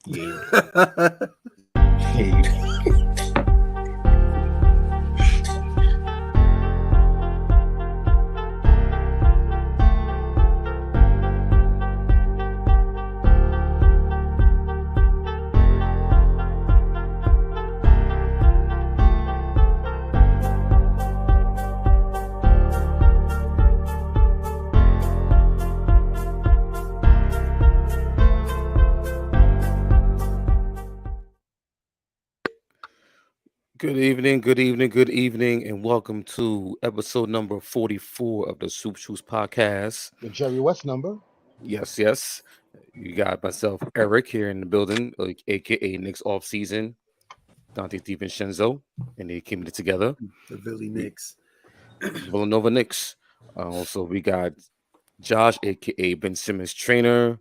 Yeah. Good evening, and welcome to episode number 44 of the Soup Shoes podcast. The Jerry West number. Yes. You got myself, Eric, here in the building, aka Nick's offseason, Dante DiVincenzo, and they came together. The Philly We, Knicks. Villanova Knicks. Also, we got Josh, aka Ben Simmons trainer.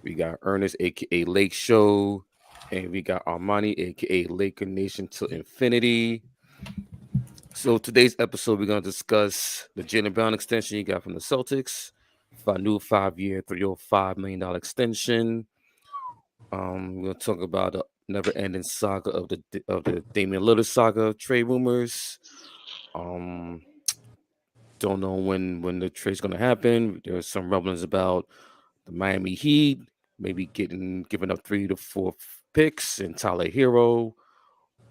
We got Ernest, aka Lake Show. And we got Armani, aka Laker Nation to Infinity. So today's episode, we're going to discuss the Jaylen Brown extension you got from the Celtics, for a new 5-year, $305 million extension. We're going to talk about the never-ending saga of the Damian Lillard saga, trade rumors. Don't know when the trade's going to happen. There's some rumblings about the Miami Heat maybe giving up 3 to 4 picks and Tyler Hero.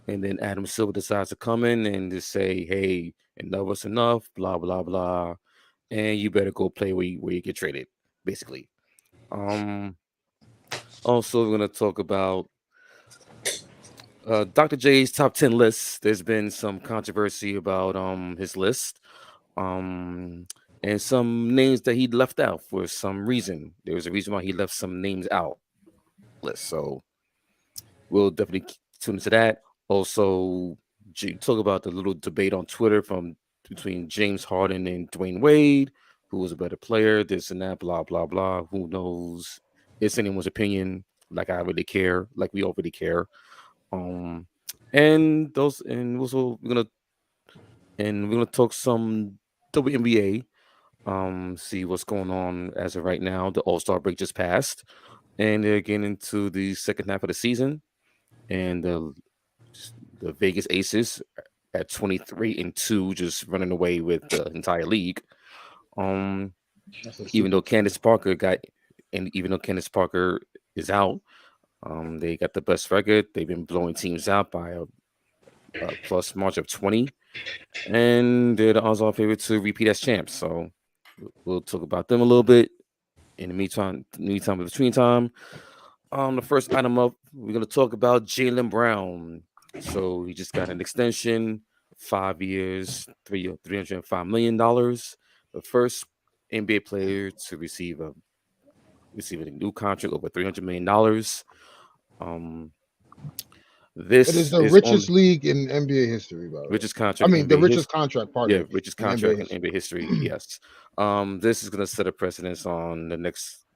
And then Adam Silver decides to come in and just say, hey, enough is enough, blah, blah, blah. And you better go play where you get traded, basically. Also, we're going to talk about Dr. J's top 10 list. There's been some controversy about his list. And some names that he left out for some reason. There was a reason why he left some names out list. So we'll definitely tune into that. Also, talk about the little debate on Twitter between James Harden and Dwayne Wade, who was a better player, this and that, blah, blah, blah. Who knows? It's anyone's opinion. Like I really care. Like we all really care. And also we're gonna talk some WNBA. See what's going on as of right now. The All-Star break just passed, and they're getting into the second half of the season. And the Vegas Aces at 23-2, just running away with the entire league. Even though Candace Parker is out, they got the best record. They've been blowing teams out by a plus margin of 20, and they're the odds-on favorite to repeat as champs. So we'll talk about them a little bit. In the meantime, between time. The first item up, we're going to talk about Jaylen Brown. So he just got an extension, 5 years, $305 million. The first NBA player to receive a new contract over $300 million. It is the richest league in NBA history, by the way. Richest contract. The richest contract. Pardon. Yeah, richest contract in NBA history. Yes. This is going to set a precedence on the next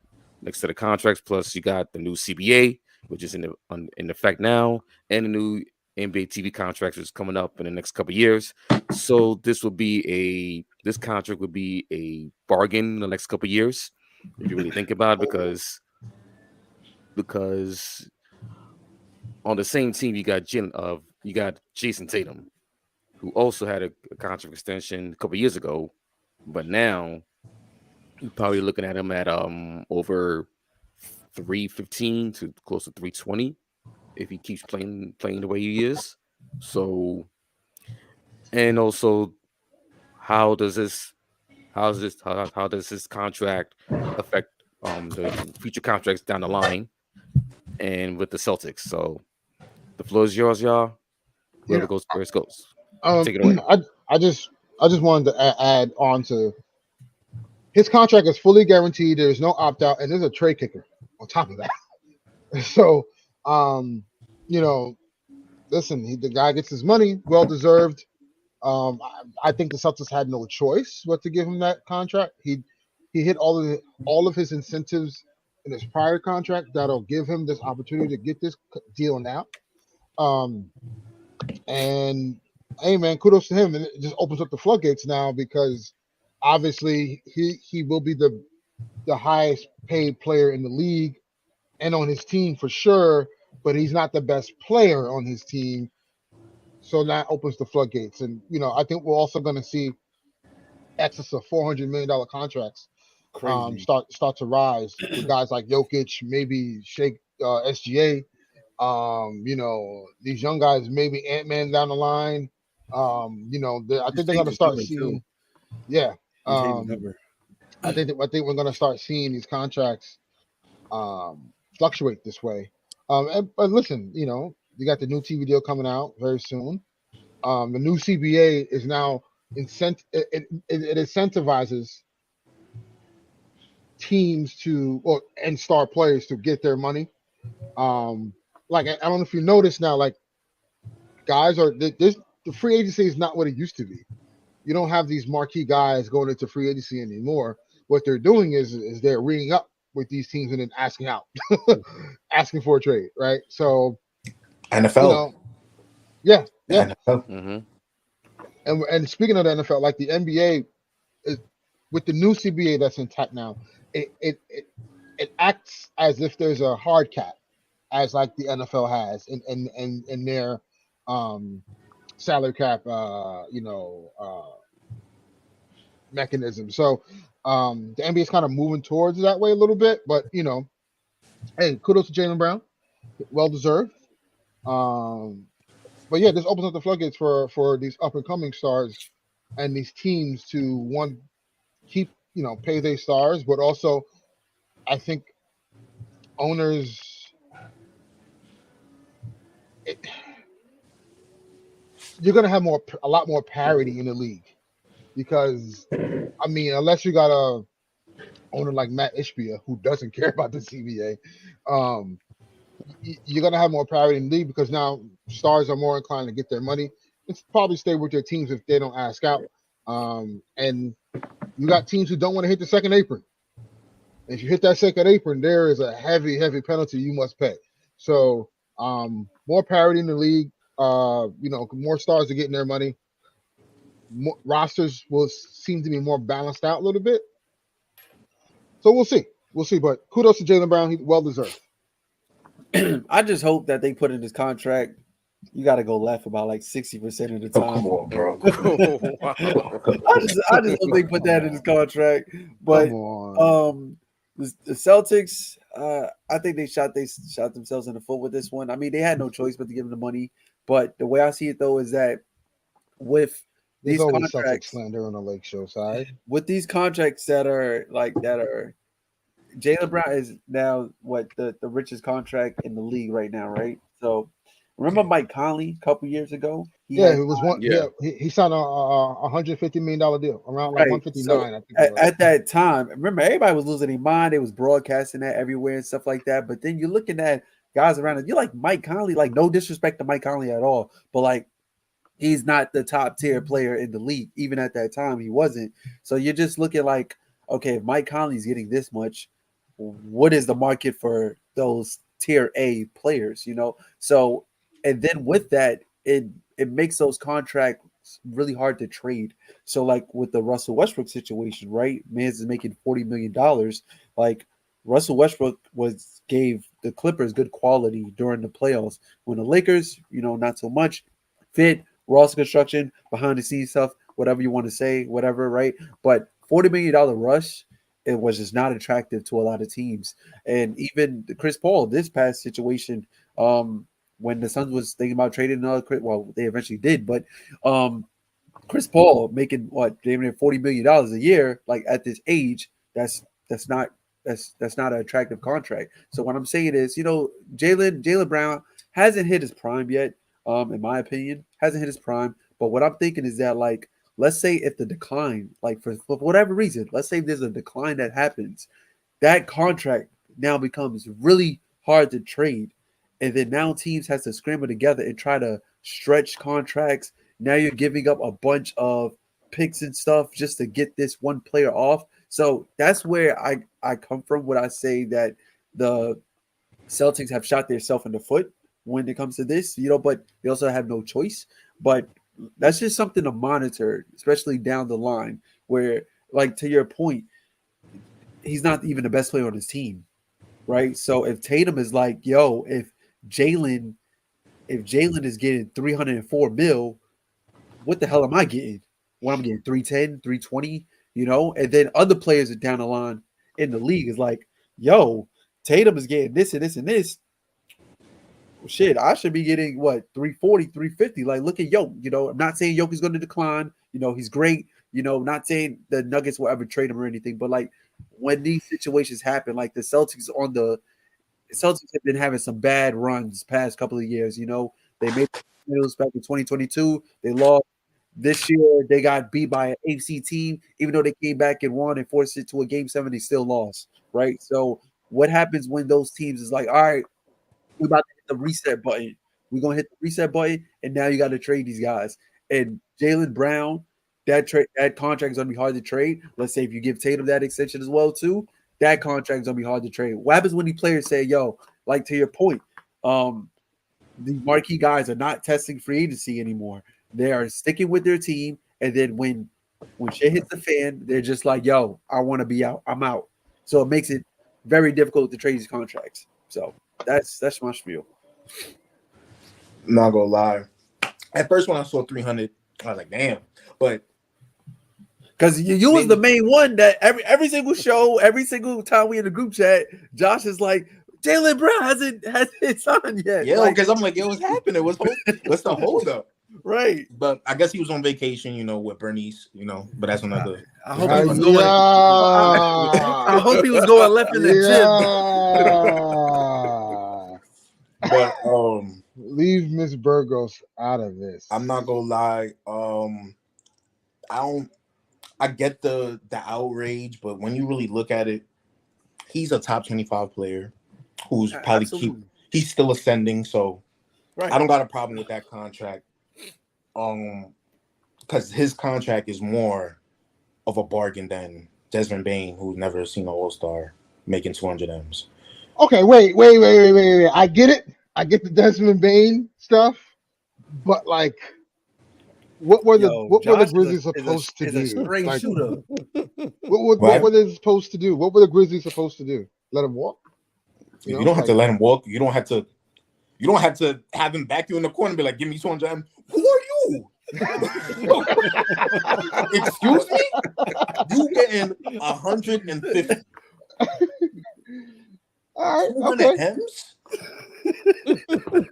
set of contracts. Plus, you got the new CBA, which is in effect now, and the new NBA TV contract, which is coming up in the next couple of years. So this contract would be a bargain in the next couple of years, if you really think about it, because on the same team you got Jason Tatum, who also had a contract extension a couple of years ago, but now you're probably looking at him at over 315 to close to 320 if he keeps playing the way he is. So, and also, how does this contract affect the future contracts down the line and with the Celtics? So the floor is yours, y'all. Whoever goes first goes. Take it away. I just wanted to add on to his contract is fully guaranteed. There's no opt out, and there's a trade kicker on top of that. So, listen, the guy gets his money, well deserved. I think the Celtics had no choice but to give him that contract. He hit all of his incentives in his prior contract that'll give him this opportunity to get this deal now. And hey, man, kudos to him. And it just opens up the floodgates now because obviously he will be the highest paid player in the league. and on his team for sure, but he's not the best player on his team. So that opens the floodgates. And, I think we're also going to see excess of $400 million contracts Crazy. start to rise with guys like Jokic, maybe Shake SGA. These young guys, maybe Ant-Man down the line. I think they're going to start seeing. Too. Yeah. Number. I think we're going to start seeing these contracts fluctuate this way. But listen, you got the new TV deal coming out very soon. The new CBA is now it incentivizes teams and star players to get their money. Like I don't know if you notice now, like guys the free agency is not what it used to be. You don't have these marquee guys going into free agency anymore. What they're doing is they're ringing up with these teams and then asking out, asking for a trade, right? So NFL, yeah. NFL. Mm-hmm. And speaking of the NFL, like the NBA, with the new CBA that's intact now, it acts as if there's a hard cap, as like the NFL has in their salary cap, mechanism. So the NBA is kind of moving towards that way a little bit, but hey, kudos to Jaylen Brown, well deserved. But yeah, this opens up the floodgates for these up and coming stars and these teams to keep pay their stars, but also I think owners you're gonna have a lot more parity in the league because unless you got a owner like Matt Ishbia who doesn't care about the CBA, you're gonna have more parity in the league because now stars are more inclined to get their money and probably stay with their teams if they don't ask out. And you got teams who don't want to hit the second apron. If you hit that second apron, there is a heavy, heavy penalty you must pay. So more parity in the league. More stars are getting their money. Rosters will seem to be more balanced out a little bit. So we'll see. But kudos to Jaylen Brown. He's well deserved. I just hope that they put in his contract. You got to go left about like 60% of the time. Oh, come on, bro. Wow. I just hope they put that in his contract. But the Celtics, I think they shot themselves in the foot with this one. I mean, they had no choice but to give him the money. But the way I see it though is that with these contracts, Celtics slander on the Lake Show side. With these contracts that are Jaylen Brown is now the richest contract in the league right now, right? So remember Mike Conley a couple years ago? He was one. Yeah, he signed a $150 million deal, around like 159. So I think at that time, remember everybody was losing their mind. They was broadcasting that everywhere and stuff like that. But then you're looking at guys around it. You're like Mike Conley, like no disrespect to Mike Conley at all, but like he's not the top tier player in the league. Even at that time, he wasn't. So you're just looking like, okay, if Mike Conley's getting this much, what is the market for those tier A players? So and then with that, it makes those contracts really hard to trade. So like with the Russell Westbrook situation, right? Man's is making $40 million. Like Russell Westbrook gave the Clippers good quality during the playoffs. When the Lakers, not so much. Fit, Ross construction, behind the scenes stuff, whatever you want to say, whatever, right? But $40 million rush, it was just not attractive to a lot of teams. And even Chris Paul, this past situation, when the Suns was thinking about trading they eventually did, but Chris Paul making $40 million a year, like at this age, that's not an attractive contract. So what I'm saying is, Jaylen Brown hasn't hit his prime yet, in my opinion, hasn't hit his prime. But what I'm thinking is that, like, let's say if the decline, like for whatever reason, let's say there's a decline that happens, that contract now becomes really hard to trade. And then now teams has to scramble together and try to stretch contracts. Now you're giving up a bunch of picks and stuff just to get this one player off. So that's where I come from when I say that the Celtics have shot themselves in the foot when it comes to this, but they also have no choice. But that's just something to monitor, especially down the line where, like, to your point, he's not even the best player on his team. right? So if Tatum is like, yo, if Jaylen is getting 304 mil, what the hell am I getting? What I'm getting 310, 320, and then other players are down the line in the league is like, yo, Tatum is getting this and this and this. Well, shit, I should be getting what 340, 350. Like, look at Yoke. I'm not saying Yoke is going to decline. He's great. Not saying the Nuggets will ever trade him or anything, but like when these situations happen, like the Celtics have been having some bad runs past couple of years. They made finals back in 2022. They lost. This year, they got beat by an AC team. Even though they came back and won and forced it to a game 7, they still lost, right? So what happens when those teams is like, all right, we're about to hit the reset button. We're going to hit the reset button, and now you got to trade these guys. And Jaylen Brown, that contract is going to be hard to trade. Let's say if you give Tatum that extension as well, too, that contract is going to be hard to trade. What happens when these players say, yo, like to your point, the marquee guys are not testing free agency anymore. They are sticking with their team, and then when shit hits the fan, they're just like, "Yo, I want to be out. I'm out." So it makes it very difficult to trade these contracts. So that's my spiel. Not gonna lie. At first, when I saw 300, I was like, "Damn!" But because you was the main one that every single show, every single time we in the group chat, Josh is like, Jaylen Brown hasn't signed yet. Yeah, because I'm like, yo, what's happening? What's the holdup? Right. But I guess he was on vacation, with Bernice, but that's another. I hope he was going. I hope he was going left in the gym. But leave Miss Burgos out of this. I'm not gonna lie. I get the outrage, but when you really look at it, he's a top 25 player who's probably he's still ascending. So I don't got a problem with that contract. Because his contract is more of a bargain than Desmond Bane, who's never seen an All-Star making 200 M's. Okay, wait. I get it. I get the Desmond Bane stuff, but like, what were the Grizzlies supposed to do? Like, shooter. What were they supposed to do? What were the Grizzlies supposed to do? Let him walk? You don't have to let him walk. You don't have to have him back you in the corner and be like, give me 200 M's. Who are you? Excuse me? You getting 150. All right, okay. M's?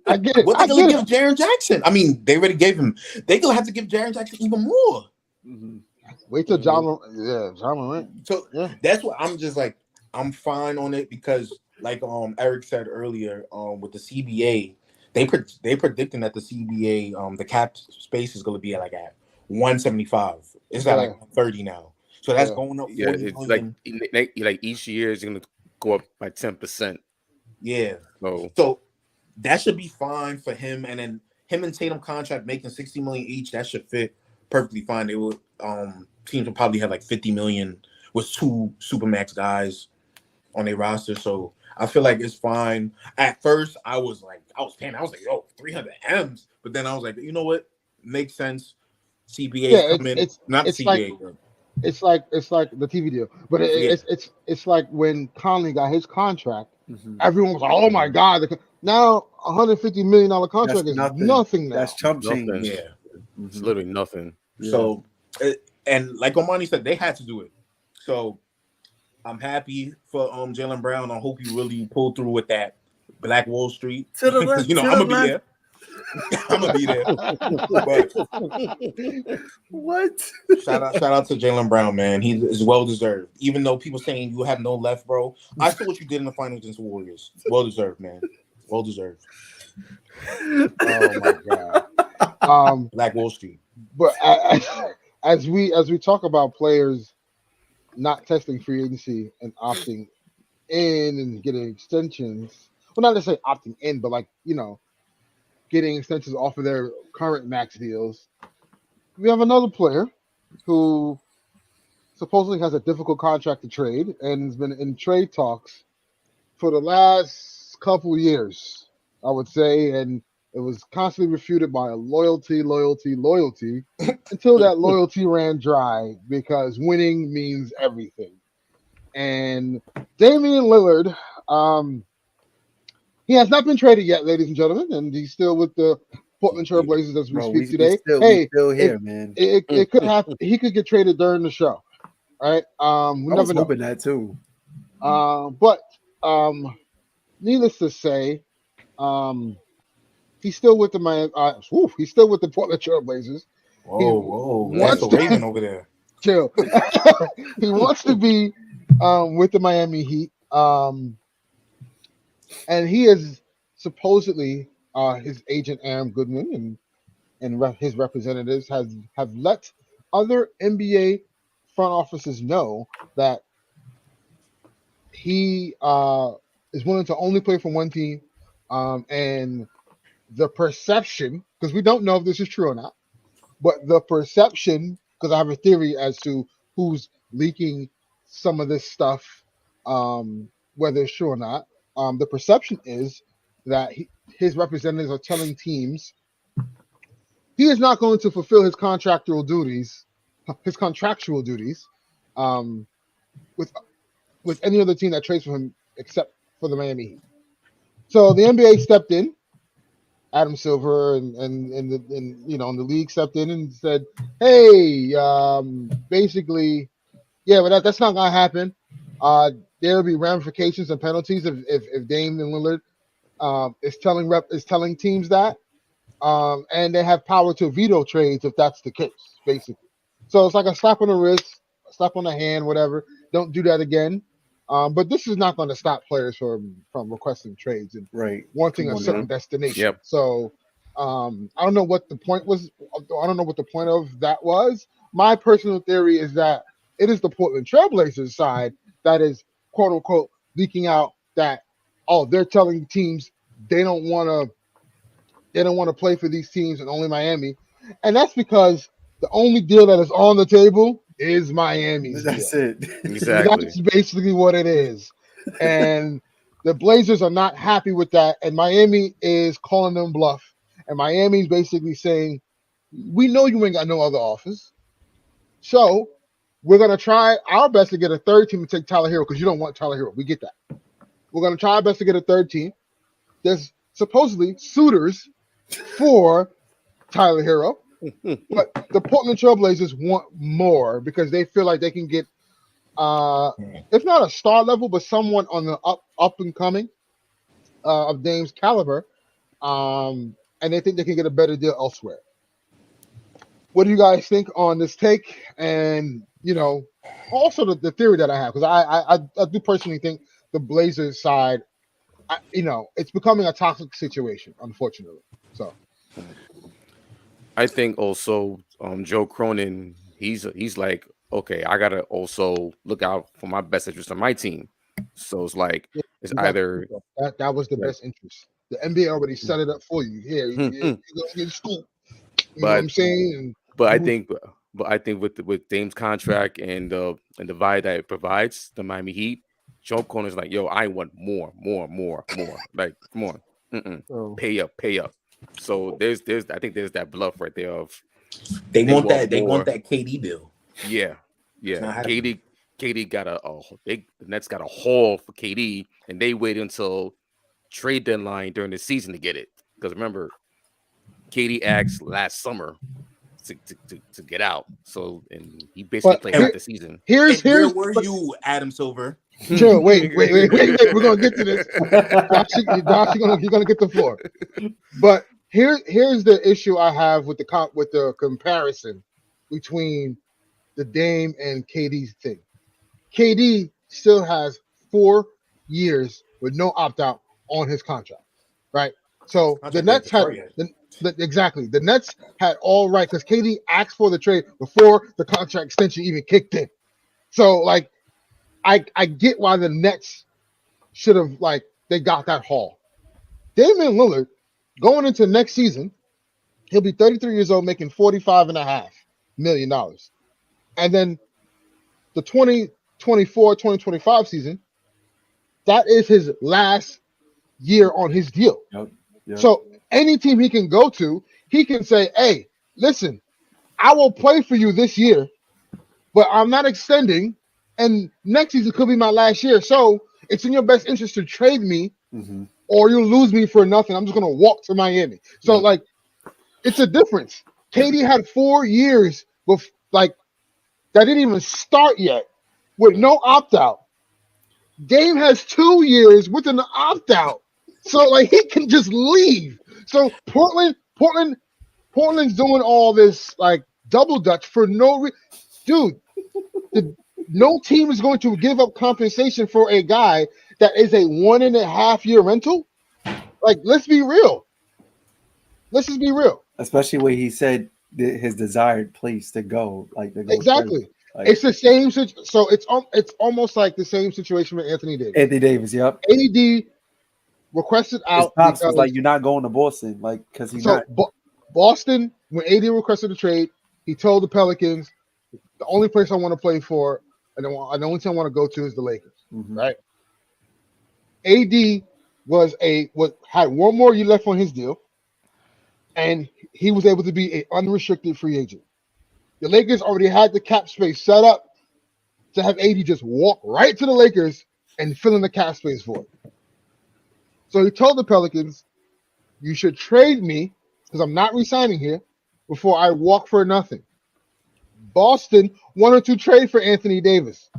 I get it. What they gonna give Jaren Jackson? I mean, they already gave him. They gonna have to give Jaren Jackson even more. Mm-hmm. Wait till John. Yeah, John Morant. So that's what I'm just like. I'm fine on it because, like Eric said earlier, with the CBA, they predicting that the CBA, the cap space is gonna be at 175. It's at 30 now. So that's going up. Yeah, it's million. like each year is gonna go up by 10%. Yeah. So that should be fine for him, and then him and Tatum contract making $60 million each. That should fit perfectly fine. They would teams will probably have 50 million with 2 supermax guys on their roster. So I feel like it's fine. At first, I was paying. I was like, yo, 300 M's. But then I was like, you know what? Makes sense. CBA come in. Not CBA. It's like the TV deal. But it's like when Conley got his contract, everyone was like, oh my God. Now $150 million contract is nothing now. That's chump change. Yeah. It's literally nothing. So, and like Omani said, they had to do it. So I'm happy for Jaylen Brown. I hope you really pull through with that Black Wall Street. To the left, I'm gonna be there. I'm gonna be there. But what? Shout out to Jaylen Brown, man. He is well deserved. Even though people saying you have no left, bro. I saw what you did in the finals against the Warriors. Well deserved, man. Well deserved. Oh my God. Black Wall Street. But as we talk about players not testing free agency and opting in and getting extensions, well, not necessarily opting in, but getting extensions off of their current max deals. We have another player who supposedly has a difficult contract to trade and has been in trade talks for the last couple of years, I would say, and it was constantly refuted by a loyalty until that loyalty ran dry because winning means everything. And Damian Lillard He has not been traded yet, ladies and gentlemen, and he's still with the Portland Trail Blazers as we speak today. We still here, man. It could happen. He could get traded during the show, right? We never know. Hoping that too. But needless to say, he's still with the he's still with the Portland Trail Blazers. Whoa! That's the Raven over there. Chill. He wants to be with the Miami Heat. And he is supposedly his agent Aaron Goodman and his representatives have let other NBA front offices know that he is willing to only play for one team. And the perception, because we don't know if this is true or not, but the perception, because I have a theory as to who's leaking some of this stuff, whether it's true or not. The perception is that his representatives are telling teams he is not going to fulfill his contractual duties, with any other team that trades for him except for the Miami Heat. So the NBA stepped in, Adam Silver and the league stepped in and said, "Hey, basically, yeah, but that's not gonna happen. There'll be ramifications and penalties if Damian Lillard is telling teams that, and they have power to veto trades if that's the case, basically. So it's like a slap on the wrist, a slap on the hand, whatever. Don't do that again. But this is not going to stop players from requesting trades and wanting a certain destination. Yep. So I don't know what the point was. I don't know what the point of that was. My personal theory is that it is the Portland Trailblazers side that is quote unquote leaking out that they're telling teams they don't want to play for these teams and only Miami, and that's because the only deal that is on the table is Miami's That's deal. it. Exactly. That's basically what it is, and the Blazers are not happy with that, and Miami is calling them bluff, and Miami's basically saying, "We know you ain't got no other offers, so we're gonna try our best to get a third team to take Tyler Hero because you don't want Tyler Hero. We get that. We're gonna try our best to get a third team. There's supposedly suitors for Tyler Hero, but the Portland Trailblazers want more because they feel like they can get, if not a star level, but someone on the up and coming of Dame's caliber, and they think they can get a better deal elsewhere." What do you guys think on this take? And also the theory that I have, because I do personally think the Blazers side, it's becoming a toxic situation, unfortunately. So I think also Joe Cronin, he's like, okay, I gotta also look out for my best interest on my team. So it's like it's either that was the best interest. The NBA already set it up for you. Here, you're gonna get a scoop. You know what I'm saying? But I think with Dame's contract and the vibe that it provides the Miami Heat, Joe Cronin's like, yo, I want more. Like, come on, pay up. So there's I think there's that bluff right there of they want that KD deal. Yeah. KD got the Nets got a haul for KD, and they waited until trade deadline during the season to get it. Because remember, KD asked last summer to get out. So and he basically played out the season. Here's where were you, Adam Silver? Sure, wait. We're gonna get to this. Josh, you're gonna get the floor. But here's the issue I have with the comparison between the Dame and KD's thing. KD still has 4 years with no opt-out on his contract, right? So the Nets had exactly. The Nets had all right because KD asked for the trade before the contract extension even kicked in. So like, I get why the Nets should have they got that haul. Damian Lillard going into next season, he'll be 33 years old, making $45.5 million, and then the 2024-2025 season, that is his last year on his deal. Yep. So any team he can go to, he can say, "Hey, listen, I will play for you this year, but I'm not extending, and next season could be my last year. So it's in your best interest to trade me, Mm-hmm. or you lose me for nothing. I'm just gonna walk to Miami. So like, it's a difference. KD had 4 years with like that didn't even start yet with no opt out. Dame has 2 years with an opt out, so like he can just leave. So Portland's doing all this like double dutch for no reason, dude. No team is going to give up compensation for a guy that is a 1.5 year rental. Like, let's be real. Let's just be real. Especially when he said his desired place to go, like to go. Exactly. Like, It's the same. So it's almost like the same situation with Anthony Davis. Anthony Davis, yep. AD requested out. His pops was like, "You're not going to Boston," like because he's not. Boston, when AD requested a trade, he told the Pelicans, "The only place I want to play for, and the only team I want to go to is the Lakers." Mm-hmm. Right? AD had 1 more year left on his deal, and he was able to be an unrestricted free agent. The Lakers already had the cap space set up to have AD just walk right to the Lakers and fill in the cap space void. So he told the Pelicans, "You should trade me because I'm not re-signing here before I walk for nothing." Boston wanted to trade for Anthony Davis.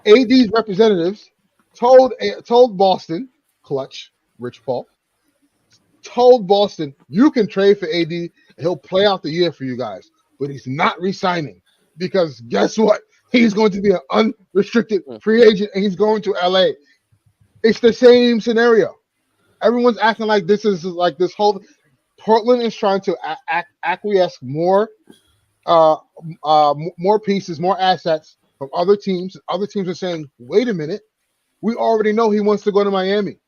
AD's representatives told Boston, Clutch, Rich Paul, told Boston, "You can trade for AD and he'll play out the year for you guys, but he's not re-signing because guess what? He's going to be an unrestricted free agent and he's going to LA." It's the same scenario. Everyone's acting like this is like this whole Portland is trying to acquiesce more pieces, more assets from other teams. Other teams are saying, "Wait a minute, we already know he wants to go to Miami.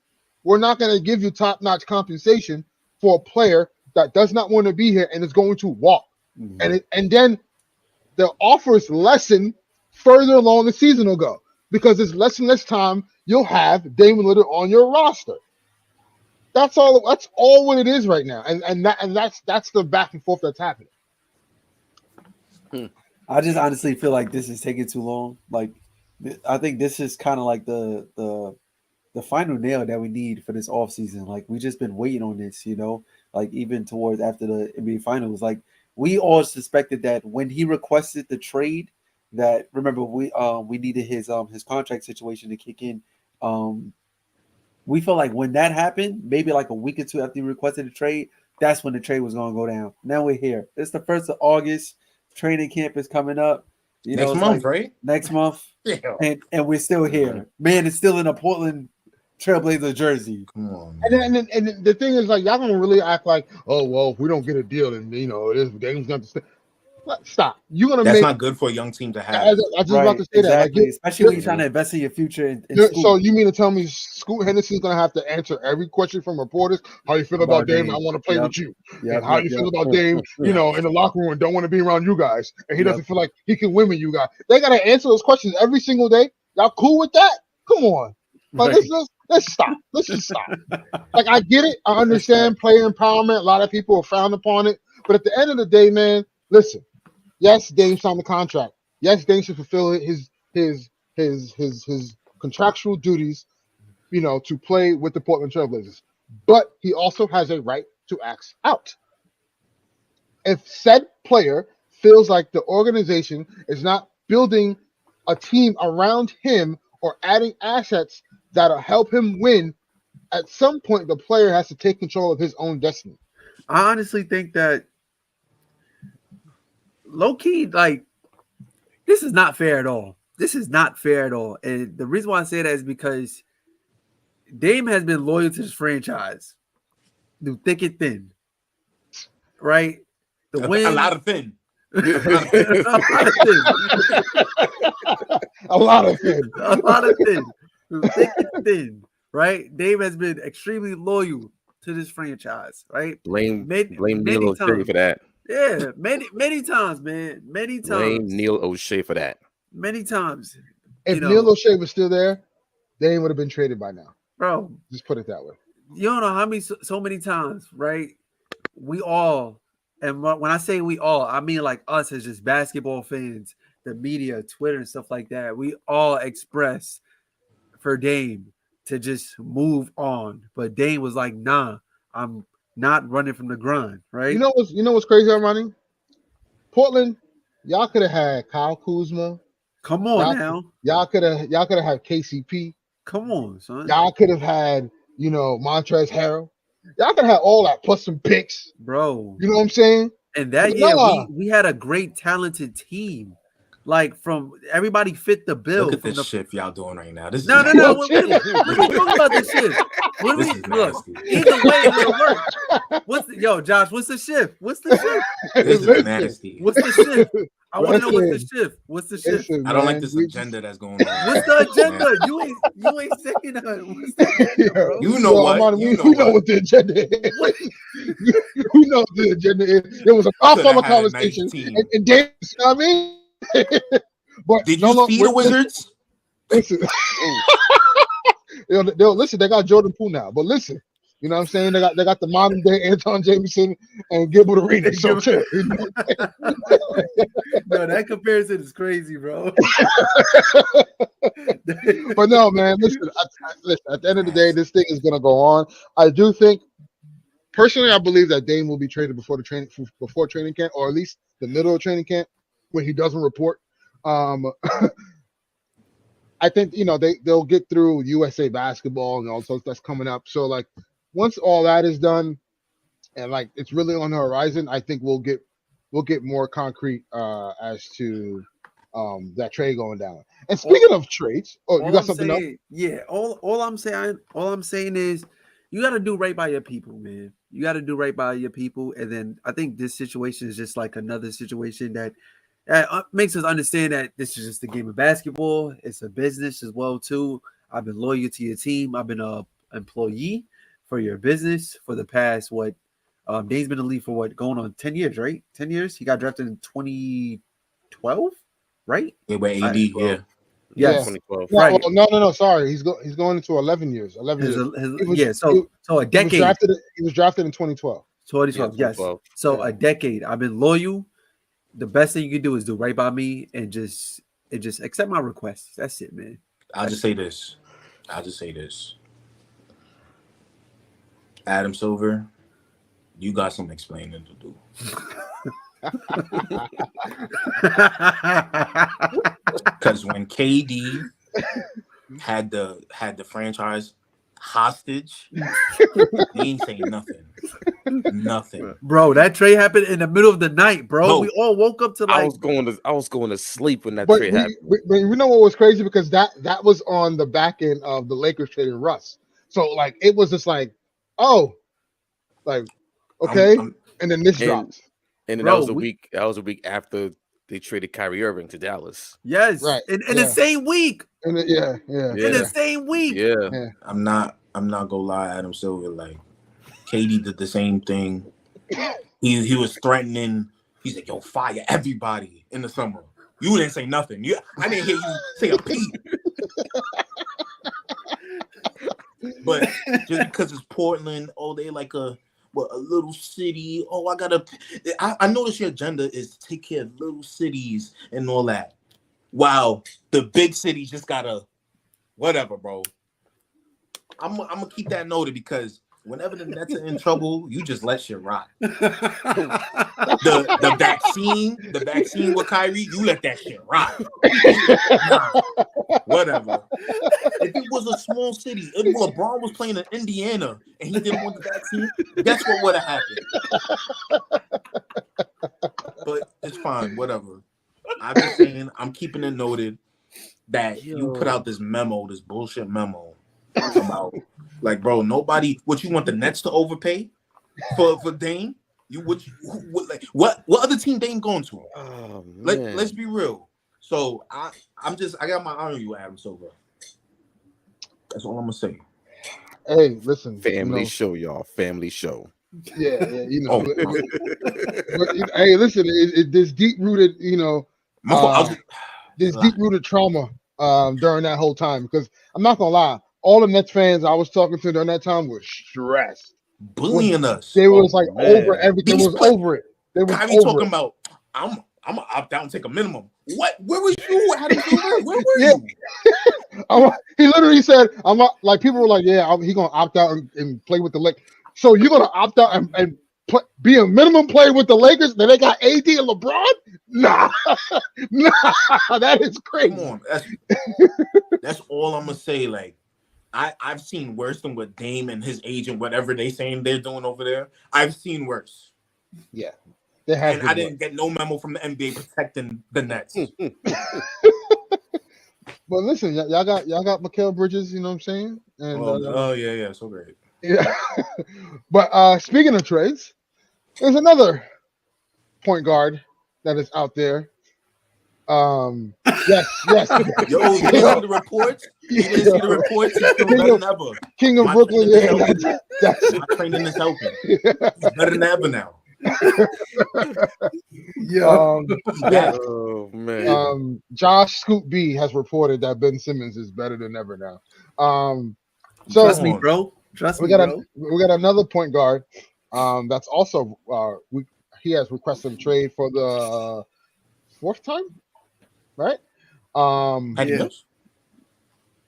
We're not going to give you top-notch compensation for a player that does not want to be here and is going to walk." Mm-hmm. And then the offers lessen further along the season will go because there's less and less time you'll have Damian Lillard on your roster. That's all what it is right now. And that's the back and forth that's happening. I just honestly feel like this is taking too long. Like, I think this is kind of like the final nail that we need for this offseason. Like, we just been waiting on this, like even towards after the NBA Finals. Like, we all suspected that when he requested the trade, that remember we needed his contract situation to kick in. We felt like when that happened, maybe like a week or two after he requested the trade, that's when the trade was going to go down. Now we're here. It's the 1st of August. Training camp is coming up. Next month, right? Next month. Yeah. And we're still here. Man, it's still in a Portland Trailblazer jersey. Come on. And the thing is, like, y'all gonna really act like, "Oh, well, if we don't get a deal, then this game's going to stay." Stop. You're gonna That's not good for a young team to have. I was just about to say exactly. that. Like, especially when you're trying to invest in your future. In so you mean to tell me Scoot Henderson's gonna have to answer every question from reporters? How you feel about Dame? I want to play with you. And how you feel about Dame? In the locker room, don't want to be around you guys, and he doesn't feel like he can win with you guys. They gotta answer those questions every single day. Y'all cool with that? Come on. Like, let's stop. Let's just stop. Like, I get it. I understand player empowerment. A lot of people are frowned upon it, but at the end of the day, man, listen. Yes, Dame signed the contract. Yes, Dame should fulfill his contractual duties, to play with the Portland Trailblazers. But he also has a right to act out. If said player feels like the organization is not building a team around him or adding assets that'll help him win, at some point the player has to take control of his own destiny. I honestly think that low-key, like, this is not fair at all. This is not fair at all. And the reason why I say that is because Dame has been loyal to this franchise through thick and thin. Right? The win. A lot of thin. A lot of thin. Through thick and thin. Right? Dame has been extremely loyal to this franchise. Right? Blame Neil O'Shea for that. Yeah, many times, man. Many times. Blame Neil O'Shea for that. Many times. If Neil O'Shea was still there, they would have been traded by now. Bro. Just put it that way. You don't know how many, so many times, right? We all, and when I say we all, I mean like us as just basketball fans, the media, Twitter and stuff like that. We all express for Dame to just move on, but Dame was like, "Nah, I'm not running from the grind." Right? You know what's crazy, Armani? Portland, y'all could have had Kyle Kuzma. Come on now. Y'all could have had KCP. Come on, son. Y'all could have had, Montrezl Harrell. Y'all could have had all that plus some picks. Bro. You know what I'm saying? And that year we had a great talented team. Like from everybody fit the bill. Look at this shit y'all doing right now. This no. What are you talking about this shit? What this we is look? nasty. Either way, it'll work. Josh? What's the shift? What's the shift? This is nasty. What's the shift? I want to know what's the shift. What's the shift? Listen, I don't man, like this agenda that's going on. What's the agenda? You ain't saying that. What's the agenda, bro? You know what? Armani, You we know what the agenda is. We know what the agenda is. There was a off-summer conversation, nice and Dave, you know what I mean? But did you see the Wizards? Listen, listen. They got Jordan Poole now, but listen, you know what I'm saying? They got the modern day Anton Jameson and Gilbert Arenas. So too. No, that comparison is crazy, bro. But no, man. Listen, at the end of the day, this thing is gonna go on. I do think, personally, I believe that Dame will be traded before training camp, or at least the middle of training camp when he doesn't report. I think they'll get through USA basketball and all sorts that's coming up. So like once all that is done and like it's really on the horizon, I think we'll get more concrete as to that trade going down. And speaking of trades, you got something else? Yeah, all I'm saying is you got to do right by your people, man. You got to do right by your people, and then I think this situation is just like another situation that makes us understand that this is just a game of basketball. It's a business as well too. I've been loyal to your team. I've been an employee for your business for the past Dame's been in the league for going on 10 years, right? 10 years. He got drafted in 2012, right? Yeah, with AD, yeah. Yes. 2012. Right. No. Sorry, he's going into 11 years. 11 years. So a decade. He was drafted in 2012. 2012. Yes. 2012. So a decade. I've been loyal. The best thing you can do is do right by me and just accept my requests. That's it, man. I'll just say this. Adam Silver, you got some explaining to do. Because when KD had the franchise hostage, he ain't saying nothing. Bro, that trade happened in the middle of the night, bro. We all woke up to I was going to sleep when that trade happened. But you know what was crazy? Because that was on the back end of the Lakers trading Russ. So like it was just like, oh, like okay, and then this drops. And then that was a week. That was a week after they traded Kyrie Irving to Dallas. Yes, right. In the same week. In the same week. Yeah. I'm not gonna lie, Adam Silver. Like KD did the same thing. He was threatening. He's like, "Yo, fire everybody in the summer." You didn't say nothing. I didn't hear you say a peep. But just because it's Portland, they like a little city. I notice your agenda is to take care of little cities and all that. Wow, the big city just gotta whatever, bro. I'm gonna keep that noted because whenever the Nets are in trouble, you just let shit rock. The vaccine with Kyrie, you let that shit rock. Whatever. If it was a small city, if LeBron was playing in Indiana and he didn't want the vaccine, guess what would have happened? But it's fine, whatever. I'm just saying, I'm keeping it noted that you put out this bullshit memo about, like, bro, nobody. What you want the Nets to overpay for Dame? What other team Dame going to? Oh, Let's be real. So I got my eye on you, Adam Silver. That's all I'm gonna say. Hey, listen, family show, y'all. Family show. Yeah, hey, listen, this deep rooted, this deep rooted trauma during that whole time. Because I'm not gonna lie, all the Nets fans I was talking to during that time were stressed, bullying us. They was over everything. Was over it. They was Kyrie talking about I'm gonna opt out and take a minimum. What? Where was you? How did you do that? Where were Yeah. you? He literally said, "I'm not," like people were like, "Yeah, he gonna opt out and play with the Lakers." So you're gonna opt out and be a minimum player with the Lakers? Then they got AD and LeBron? Nah, nah, that is crazy. Come on, that's all I'm gonna say. Like, I've seen worse than what Dame and his agent, whatever they saying they're doing over there. I've seen worse. Yeah, and I didn't get no memo from the NBA protecting the Nets. But listen, y'all got Mikal Bridges. You know what I'm saying? And, yeah, so great. Yeah, but speaking of trades, there's another point guard that is out there. Yes. Yo, you didn't see the reports? You didn't see the reports? He's still better than ever. King of My Brooklyn, My training is helping. He's better than ever now. Oh man. Josh Scoop B has reported that Ben Simmons is better than ever now. So Trust me, bro. We got another point guard. That's also he has requested a trade for the fourth time, right? Yeah.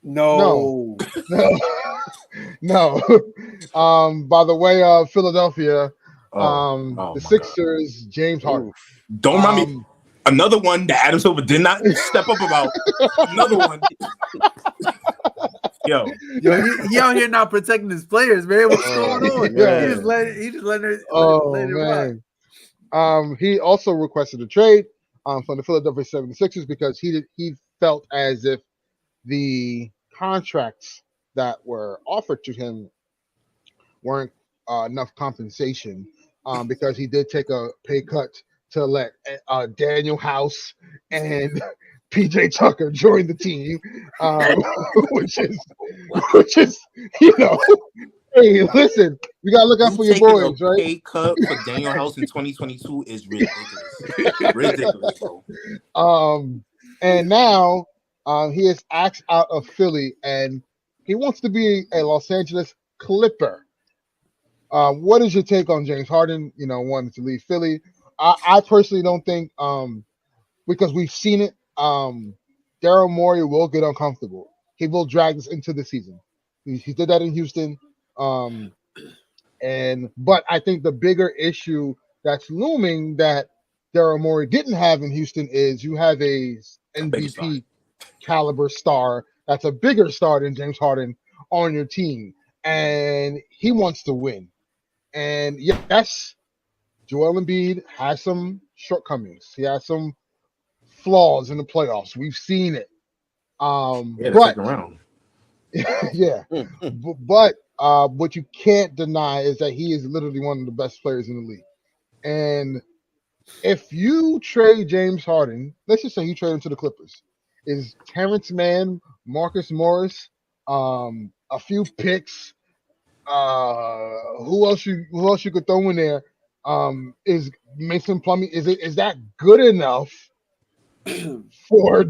No. By the way of Philadelphia, the Sixers, God. James Harden. Don't remind me. Another one that Adam Silver did not step up about. Another one. Yo, he out here not protecting his players, man. What's going on? Yeah. He just letting it rock. He also requested a trade from the Philadelphia 76ers because he felt as if the contracts that were offered to him weren't enough compensation because he did take a pay cut to let Daniel House and PJ Tucker join the team, which is hey, listen, you gotta look out for your boys, right? Pay cut for Daniel House in 2022 is ridiculous, bro. And now he is axed out of Philly, and he wants to be a Los Angeles Clipper. What is your take on James Harden? Wanting to leave Philly. I personally don't think, because we've seen it. Daryl Morey will get uncomfortable. He will drag us into the season. He did that in Houston. But I think the bigger issue that's looming that Daryl Morey didn't have in Houston is you have a MVP caliber star that's a bigger star than James Harden on your team, and he wants to win. And yes, Joel Embiid has some shortcomings. He has some flaws in the playoffs. We've seen it. The second round. Yeah. But what you can't deny is that he is literally one of the best players in the league. And if you trade James Harden, let's just say you trade him to the Clippers, is Terrence Mann, Marcus Morris, a few picks, who else you could throw in there? Is Mason Plumlee? Is that good enough for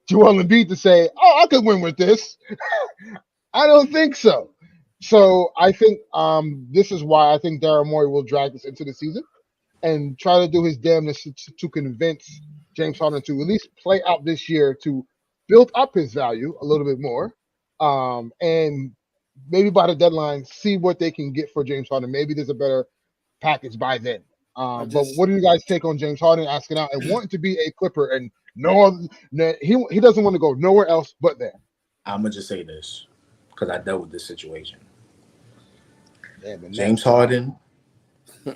Joel Embiid to say, "Oh, I could win with this"? I don't think so. So I think this is why I think Daryl Morey will drag us into the season and try to do his damnedest to convince James Harden to at least play out this year to build up his value a little bit more, and maybe by the deadline see what they can get for James Harden. Maybe there's a better package by then. But what do you guys take on James Harden asking out and wanting to be a Clipper and he doesn't want to go nowhere else but there? I'm gonna just say this because I dealt with this situation. James Harden,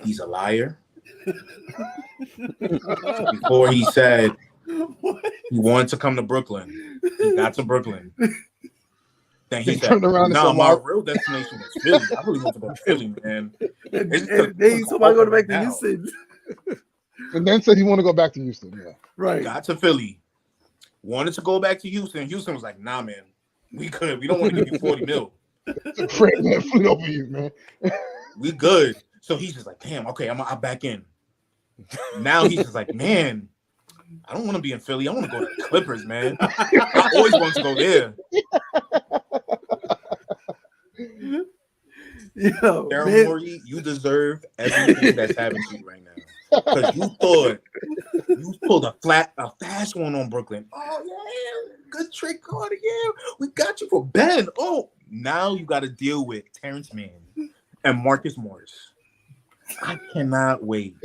he's a liar. Before he said he wanted to come to Brooklyn, he got to Brooklyn. Then he said, "No, my real destination is Philly. I really want to go to Philly, man." And then he's somebody going back to Houston. And then said he want to go back to Houston. Yeah, right. Got to Philly, wanted to go back to Houston. Houston was like, "Nah, man, we could. We don't want to give you $40 million. Fred, man, flew over you, man. We good." So he's just like, "Damn, okay, I'm back in." Now he's just like, "Man, I don't want to be in Philly. I want to go to the Clippers, man. I always want to go there." Yo, Daryl Morey, you deserve everything that's happening to you right now. because you thought you pulled a fast one on Brooklyn. Oh yeah, good trick, Carter. Yeah, we got you for Ben. Oh, now you got to deal with Terrence Mann and Marcus Morris. I cannot wait.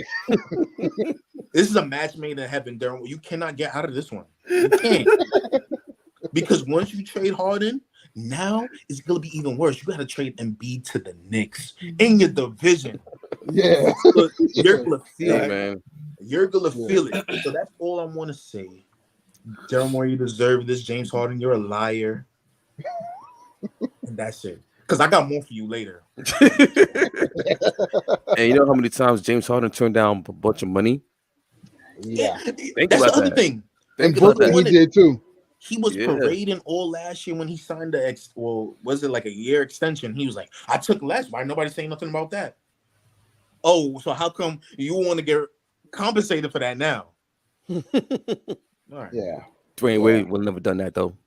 This is a match made in heaven, Darren. You cannot get out of this one. You can't. Because once you trade Harden, now it's going to be even worse. You got to trade Embiid to the Knicks in your division. Yeah. You're going to feel Yeah, it. man. You're going to feel it. So that's all I want to say. Daryl Morey, you deserve this. James Harden, you're a liar. And that's it. Because I got more for you later. And you know how many times James Harden turned down a bunch of money? Yeah. That's the other thing. And Brooklyn, he did too. He was parading all last year when he signed was it like a year extension? He was like, I took less. Why nobody saying nothing about that? Oh, so how come you want to get compensated for that now? All right. Yeah. Dwayne Wade would never done that though.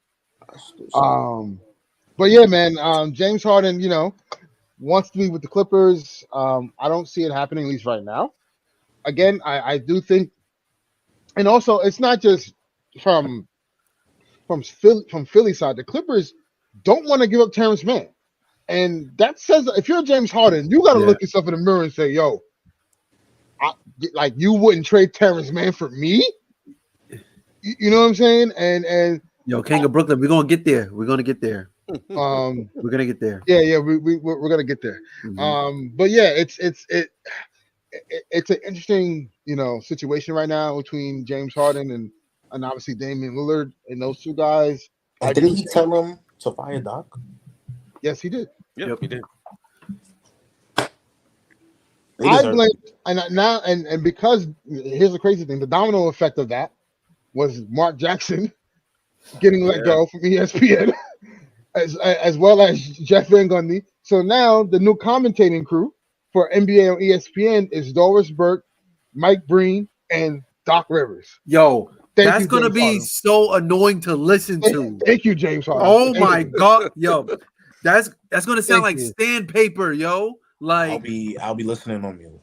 But yeah, man, James Harden, wants to be with the Clippers. I don't see it happening, at least right now. Again, I do think, and also it's not just from Philly side. The Clippers don't want to give up Terrence Mann, and that says if you're James Harden, you got to look yourself in the mirror and say, "Yo, you wouldn't trade Terrence Mann for me." You know what I'm saying? And yo, King of Brooklyn, we're gonna get there. We're gonna get there. We're gonna get there. Yeah, we're gonna get there. Mm-hmm. But yeah, it's an interesting situation right now between James Harden and obviously Damian Lillard and those two guys. Didn't he tell him to fire Doc? Yes, he did. Yep, he did. I blame and because here's the crazy thing: the domino effect of that was Mark Jackson getting let go from ESPN. As well as Jeff Van Gundy. So now the new commentating crew for NBA on ESPN is Doris Burke, Mike Breen, and Doc Rivers. Yo, that's going to be Harden. so annoying to listen to. Thank you, James Harden. Oh my God. Yo, that's going to sound like sandpaper, yo. Like I'll be listening on mute.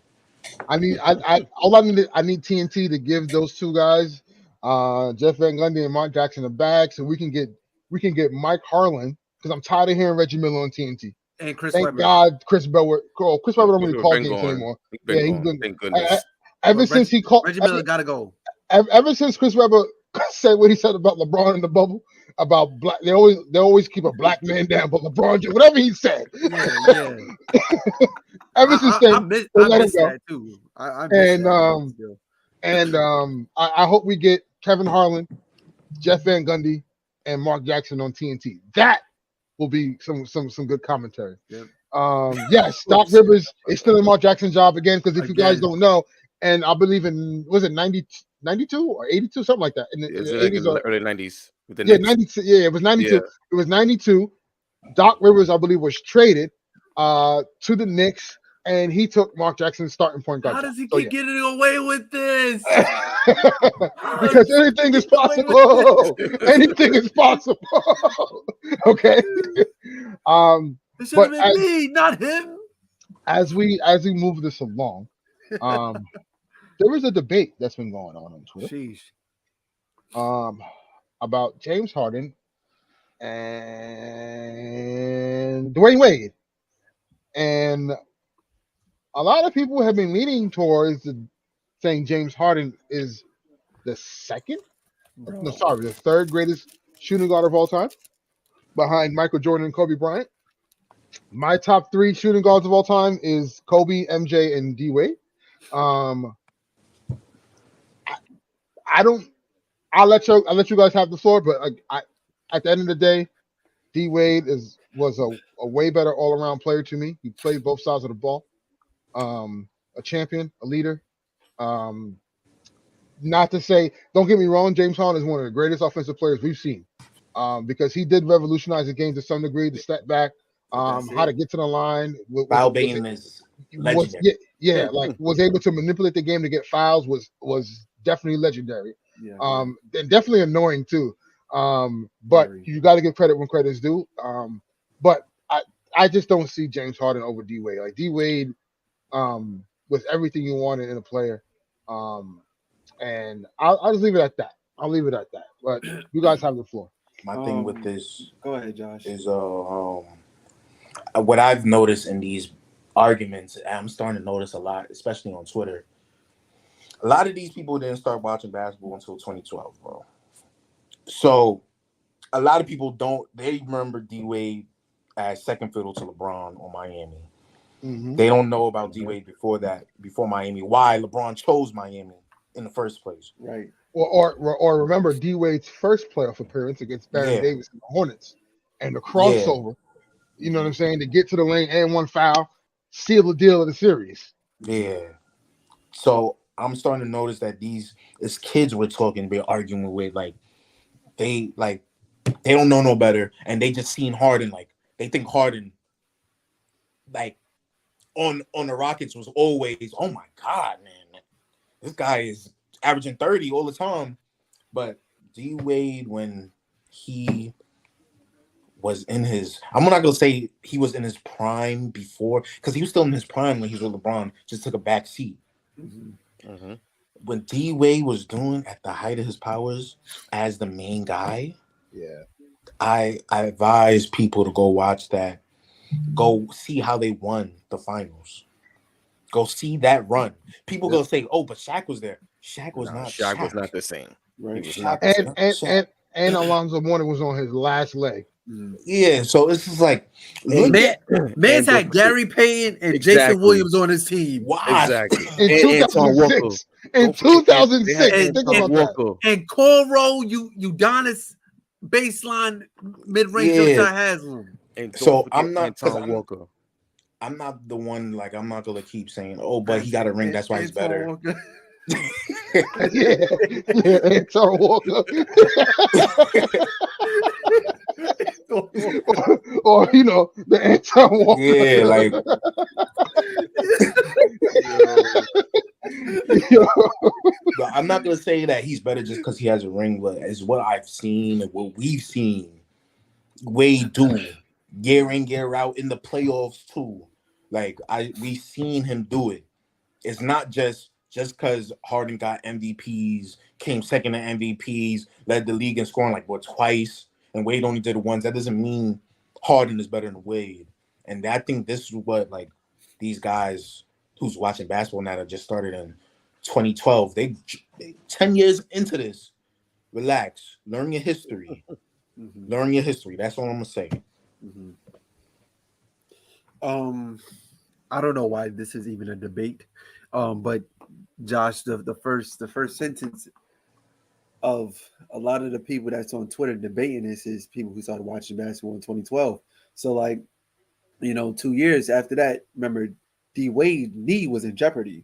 I need TNT to give those two guys, Jeff Van Gundy and Mark Jackson, a bag so we can get Mike Harlan, because I'm tired of hearing Reggie Miller on TNT. And Chris Thank Webber. God Chris Webber don't really call games anymore. Yeah, he's been. Thank goodness. Ever since he called, Reggie Miller got to go. Ever since Chris Webber said what he said about LeBron in the bubble, about black, they always keep a black man down, but LeBron, whatever he said. Yeah. Ever since then, I miss that too. I hope we get Kevin Harlan, Jeff Van Gundy, and Mark Jackson on TNT. That will be some good commentary. Yep. Yes, Doc Rivers is still in Mark Jackson's job again, because if you guys don't know, and I believe was it 92 or 82, something like that. In the 80s or early 90s. Yeah, 92. Yeah, it was 92. Yeah. It was 92. Doc Rivers, I believe, was traded to the Knicks, and he took Mark Jackson's starting point guard. How does he keep getting away with this? Because anything is possible. Anything is possible. Okay. It should have been me, not him. As we move this along, there was a debate that's been going on Twitter. Sheesh. About James Harden and Dwayne Wade. And a lot of people have been leaning towards saying James Harden is the third greatest shooting guard of all time, behind Michael Jordan and Kobe Bryant. My top three shooting guards of all time is Kobe, MJ, and D Wade. I'll let you guys have the floor, but I at the end of the day, D Wade was a way better all around player to me. He played both sides of the ball. A champion, a leader. Not to say, don't get me wrong, James Harden is one of the greatest offensive players we've seen, because he did revolutionize the game to some degree, the step back, how to get to the line. Foul baiting is legendary. Was able to manipulate the game to get fouls was definitely legendary. Yeah. And definitely annoying too. But you got to give credit when credit's due. But I just don't see James Harden over D Wade. Like D Wade, with everything you wanted in a player, And I'll just leave it at that. I'll leave it at that. But you guys have the floor. My thing with this Go ahead, Josh. is what I've noticed in these arguments, I'm starting to notice a lot, especially on Twitter. A lot of these people didn't start watching basketball until 2012, bro. So a lot of people they remember D Wade as second fiddle to LeBron on Miami. Mm-hmm. They don't know about D Wade before Miami. Why LeBron chose Miami in the first place? Right. Or remember D Wade's first playoff appearance against Baron Davis and the Hornets, and the crossover. You know what I'm saying? To get to the lane and one foul, seal the deal of the series. Yeah. So I'm starting to notice that these kids we're talking, they're arguing with, they don't know no better, and they just seen Harden, they think Harden, on the Rockets was always, oh my God, man, this guy is averaging 30 all the time. But D Wade, when he was in his, I'm not gonna say he was in his prime before, because he was still in his prime when he was with LeBron, just took a back seat. Mm-hmm. Mm-hmm. When D Wade was doing at the height of his powers as the main guy, I advise people to go watch that. Go see how they won the finals. Go see that run. People go say, "Oh, but Shaq was there." Shaq was not. Shaq was not the same. Right. And Alonzo Mourning was on his last leg. Yeah, so it's just like, man's had Gary Payton and Jason Williams on his team. Wow. Exactly. In 2006. In 2006. Think about that. And Coro, Udonis baseline mid-range shot has him. So I'm not the one, I'm not gonna keep saying, oh, but he got a ring, that's why he's better. Anton Walker. or the Anton Walker. But I'm not gonna say that he's better just because he has a ring, but it's what I've seen and what we've seen Wade do year in, year out in the playoffs too. We've seen him do it. It's not just because Harden got MVPs, came second to MVPs, led the league in scoring twice, and Wade only did it once. That doesn't mean Harden is better than Wade. And I think this is what these guys who's watching basketball now that just started in 2012. They 10 years into this. Relax, learn your history. Mm-hmm. Learn your history. That's all I'm gonna say. Mm-hmm. I don't know why this is even a debate, but Josh, the first sentence of a lot of the people that's on Twitter debating this is people who started watching basketball in 2012. So 2 years after that, remember D Wade's knee was in jeopardy.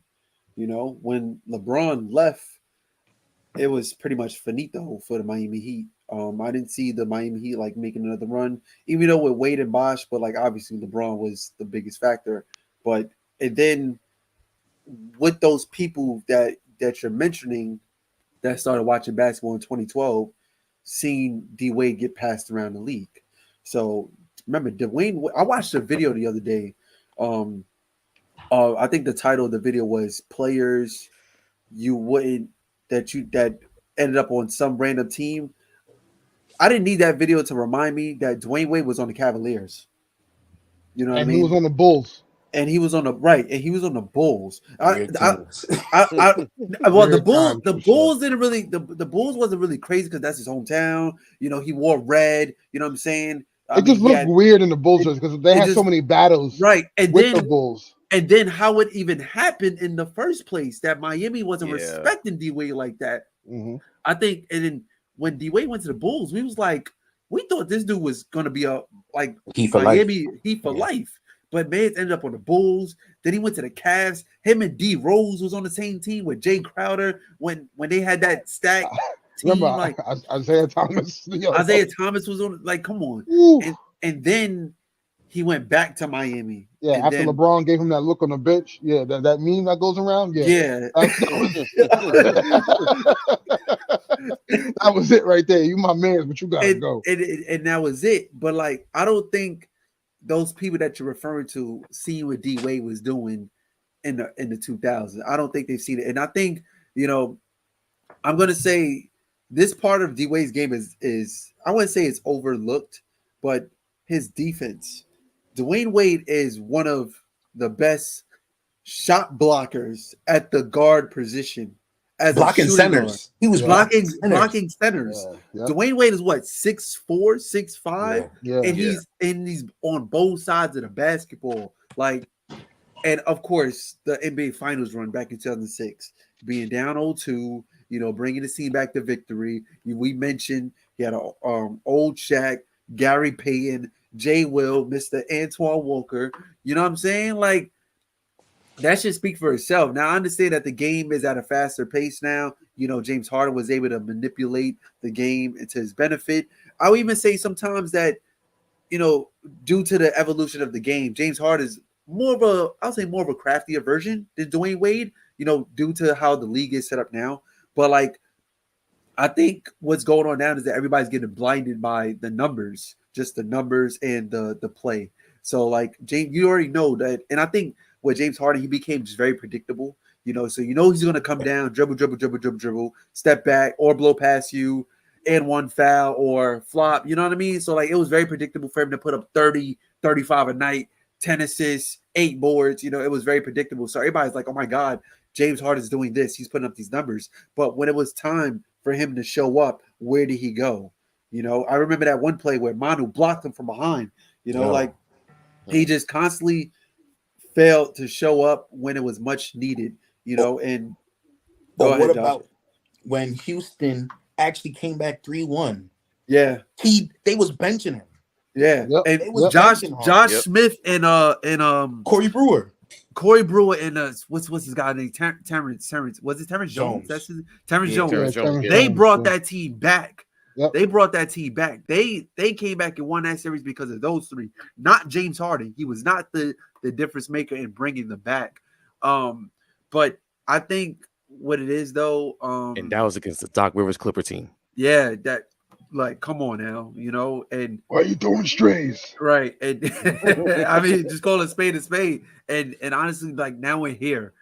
When LeBron left, it was pretty much finito for the Miami Heat. I didn't see the Miami Heat making another run, even though with Wade and Bosh, but obviously LeBron was the biggest factor. And then with those people that you're mentioning that started watching basketball in 2012, seeing D Wade get passed around the league. So remember, Dwayne, I watched a video the other day. I think the title of the video was "Players You Wouldn't that ended up on some random team." I didn't need that video to remind me that Dwayne Wade was on the Cavaliers. You know what I mean? He was on the Bulls. And he was on the he was on the Bulls. Well, the Bulls didn't really the Bulls wasn't really crazy because that's his hometown. He wore red. You know what I'm saying? It just looked weird in the Bulls because they had so many battles, right? And with the Bulls. And then how it even happened in the first place that Miami wasn't respecting D Wade like that. Mm-hmm. I think, and then when D Wade went to the Bulls, we thought this dude was gonna be Heat for life. But man ended up on the Bulls. Then he went to the Cavs. Him and D Rose was on the same team with Jay Crowder when they had that stack team. Remember, Isaiah Thomas. Isaiah Thomas was on. Come on. And then he went back to Miami. Yeah, and after then, LeBron gave him that look on the bench. Yeah, that meme that goes around. Yeah. That was it right there. You my man, but you gotta go. And that was it. But I don't think those people that you're referring to seeing what D Wade was doing in the 2000s. I don't think they've seen it. And I think you know, I'm gonna say this part of D Wade's game is I wouldn't say it's overlooked, but his defense. Dwayne Wade is one of the best shot blockers at the guard position as blocking a shooting guard. centers. He was Blocking centers. Yeah. Dwayne Wade is what 6'4", 6'5", Yeah. and he's on both sides of the basketball. Like, and of course the NBA Finals run back in 2006, being down 0-2, bringing the team back to victory. We mentioned he had a old Shaq, Gary Payton, Jay Will, Mr. Antoine Walker. You know what I'm saying? Like, that should speak for itself. Now, I understand that the game is at a faster pace now. James Harden was able to manipulate the game into his benefit. I would even say sometimes that, due to the evolution of the game, James Harden is more of a craftier version than Dwayne Wade, due to how the league is set up now. But like, I think what's going on now is that everybody's getting blinded by the numbers, just the numbers and the play. So like, James, you already know that. And I think with James Harden, he became just very predictable, so he's going to come down, dribble, step back or blow past you and one foul or flop, you know what I mean? So like, it was very predictable for him to put up 30, 35 a night, 10 assists, 8 boards, it was very predictable. So everybody's like, oh my God, James Harden's doing this. He's putting up these numbers. But when it was time for him to show up, where did he go? I remember that one play where Manu blocked him from behind, like he just constantly failed to show up when it was much needed, and what ahead, about Josh. When Houston actually came back 3-1? Yeah. They was benching him. Yeah. Yep. And it was Josh Smith and Corey Brewer. And what's his guy name? Terrence. Was it Terrence Jones? That's his Terrence Jones. Terrence Jones. They brought that team back. Yep. They brought that team back. They came back and won that series because of those three. Not James Harden. He was not the difference maker in bringing them back. But I think what it is though, and that was against the Doc Rivers Clipper team. Yeah, that like, come on now, and why are you throwing strays? Right. And I mean, just call it a spade. And honestly, like, now we're here,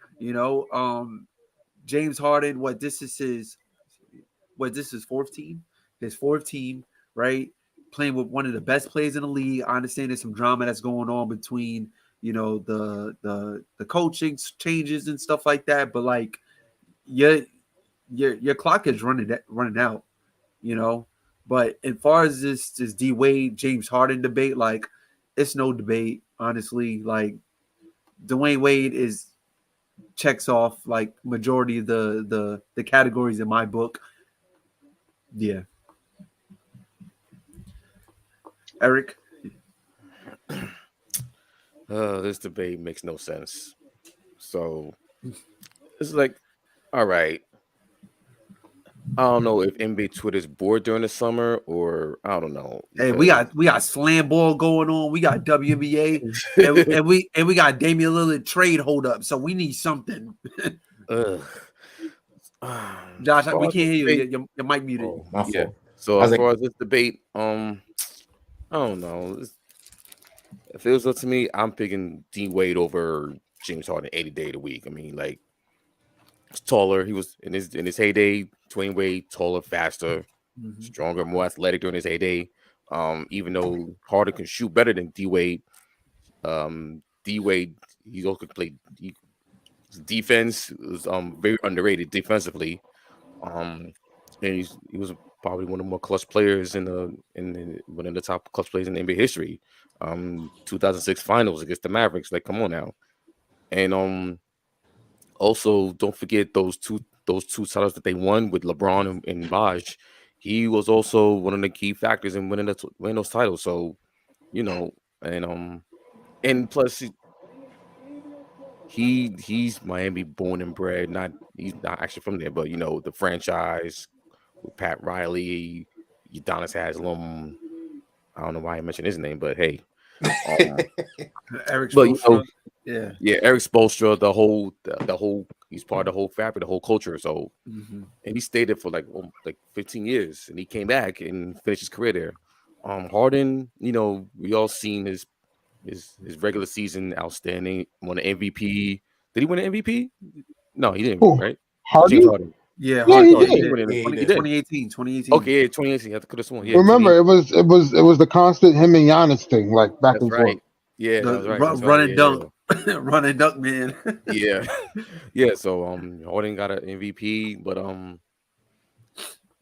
James Harden, this is his fourth team. His fourth team, right? Playing with one of the best players in the league. I understand there's some drama that's going on between, the coaching changes and stuff like that. But like, your clock is running out, But as far as this D Wade, James Harden debate, like, it's no debate, honestly. Like, Dwayne Wade checks off like majority of the categories in my book. Yeah. Eric? This debate makes no sense. So it's like, all right. I don't know if NBA Twitter's bored during the summer, or I don't know. Hey, we got slam ball going on. We got WNBA, and we got Damian Lillard trade hold up. So we need something. Josh, we can't hear you. Your mic muted. Oh, my fault. Yeah. So as far as this debate, I don't know. If it was up to me, I'm picking D Wade over James Harden 80 days a week. I mean, like, he's taller. He was in his heyday. Dwayne Wade, taller, faster, stronger, more athletic during his heyday. Even though Harden can shoot better than D Wade, D Wade, he also could play defense. Was very underrated defensively. And he was probably one of the more clutch players one of the top clutch players in NBA history. 2006 Finals against the Mavericks. Like, come on now. And also, don't forget those two titles that they won with LeBron and Vaj. He was also one of the key factors in winning those titles. So, and plus he's Miami born and bred. He's not actually from there, but the franchise with Pat Riley, Udonis Haslem. I don't know why I mentioned his name, but hey, Eric Spoelstra. Eric Spoelstra, the whole he's part of the whole fabric, the whole culture. So, and he stayed there for like 15 years, and he came back and finished his career there. Harden, we all seen his regular season outstanding. Won an MVP. Did he win an MVP? No, he didn't. Right? Hardy? James Harden. Yeah, Yeah, he Harden did. He went in the Yeah, he 20, he did. did. 2018. Okay, yeah, 2018. I could have sworn. Yeah, Remember, 2018. it was the constant him and Giannis thing, like back That's and forth. right. Yeah, that was The right. That's run right. and dunk, run and dunk, man. Yeah. Yeah. So Harden got an MVP, but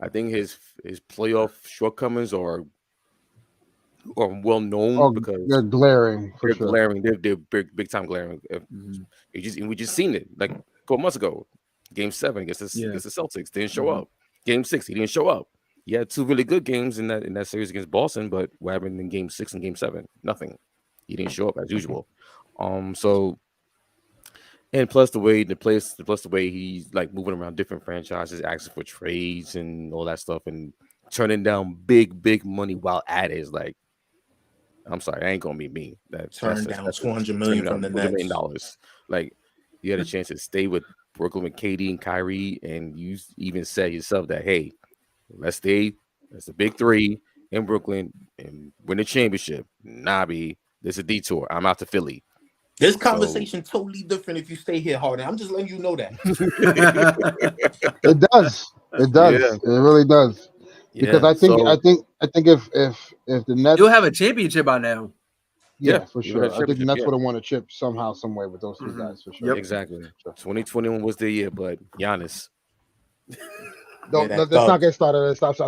I think his playoff shortcomings are well known Oh, because they're glaring for they're sure. glaring. They're big time glaring. We just seen it like a couple months ago. Game 7 against the Celtics didn't show up. Game 6 he didn't show up. He had 2 really good games in that series against Boston, but what happened in Game 6 and Game 7? Nothing. He didn't show up as usual. So and plus the way he's like moving around different franchises, asking for trades and all that stuff, and turning down big money while at it is like, I'm sorry, I ain't gonna be me. Turn down $200 million from the Nets. $200 million. Like you had a chance to stay with Brooklyn with KD and Kyrie, and you even said yourself that, hey, let's stay. That's the big 3 in Brooklyn and win a championship. Nah, B, this is a detour. I'm out to Philly. This conversation totally different if you stay here, Harden. I'm just letting you know that. It does. It does. Yeah. It really does. Because I think if the Nets, you'll have a championship by now. Yeah, for sure. I think the Nets would have won a chip somehow, some way with those 2 guys for sure. Yep. Exactly. 2021 was the year, but Giannis. Let's not get started. Stop. He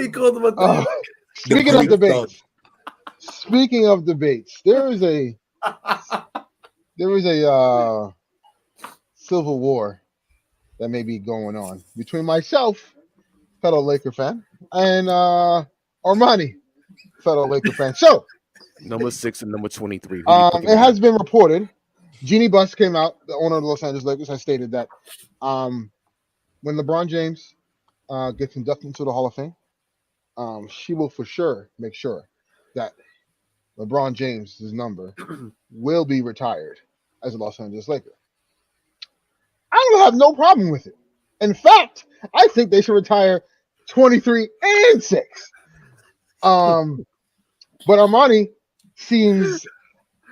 called him a thug. Speaking of debates, there is a civil war that may be going on between myself, fellow Laker fan, and Armani, fellow Laker fan. So number 6 and number 23. It has been reported. Jeannie Buss came out, the owner of the Los Angeles Lakers, has stated that when LeBron James gets inducted into the Hall of Fame, she will for sure make sure that LeBron James' number will be retired as a Los Angeles Laker. I don't have no problem with it. In fact, I think they should retire 23 and 6. But Armani seems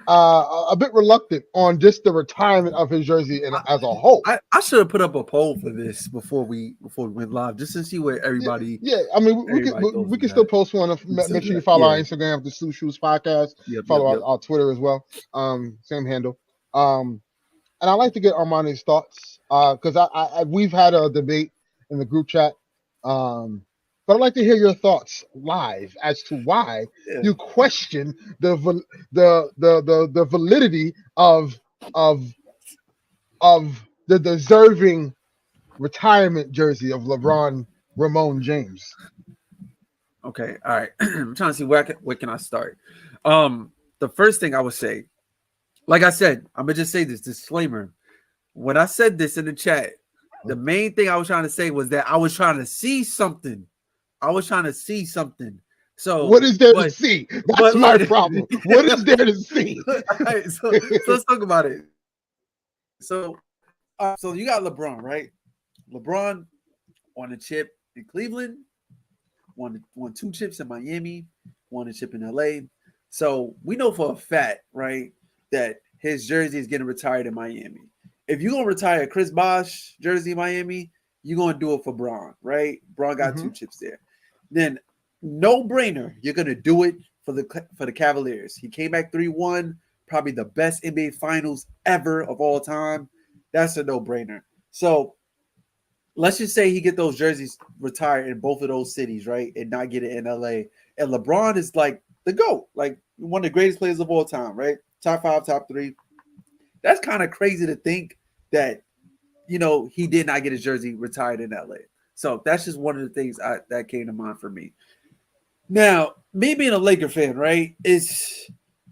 a bit reluctant on just the retirement of his jersey as a whole. I should have put up a poll for this before we went live, just to see where everybody. Yeah, I mean, we can still post one. Make sure you follow our Instagram, the Slew Shoes Podcast. Follow our Twitter as well. Same handle. And I'd like to get Armani's thoughts because we've had a debate in the group chat. But I'd like to hear your thoughts live as to why you question the validity of the deserving retirement jersey of LeBron Ramon James. Okay, all right. I'm trying to see where can I start. The first thing I would say, like I said, I'm gonna just say this disclaimer. When I said this in the chat, the main thing I was trying to say was that I was trying to see something. So what is there to see? That's my problem. What is there to see? Right, so let's talk about it. So you got LeBron, right? LeBron won a chip in Cleveland, won 2 chips in Miami, won a chip in LA. So we know for a fact, right, that his jersey is getting retired in Miami. If you're gonna retire Chris Bosh jersey in Miami, you're gonna do it for Bron, right? Bron got 2 chips there. Then no brainer, you're gonna do it for the Cavaliers. He came back 3-1, probably the best NBA Finals ever of all time. That's a no-brainer. So let's just say he get those jerseys retired in both of those cities, right, and not get it in LA. And LeBron is like the GOAT, like one of the greatest players of all time, right? Top 5, top 3. That's kind of crazy to think that, he did not get his jersey retired in LA. So that's just one of the things that came to mind for me. Now, me being a Laker fan, right,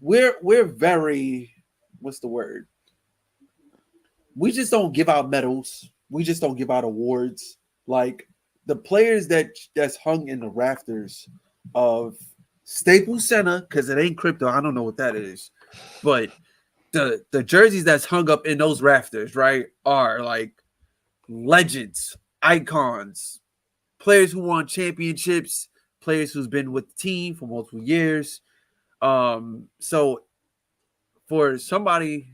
we're very, what's the word? We just don't give out medals. We just don't give out awards. Like the players that's hung in the rafters of Staples Center, because it ain't crypto. I don't know what that is. But the jerseys that's hung up in those rafters, right, are like legends, icons, players who won championships, players who's been with the team for multiple years. So for somebody,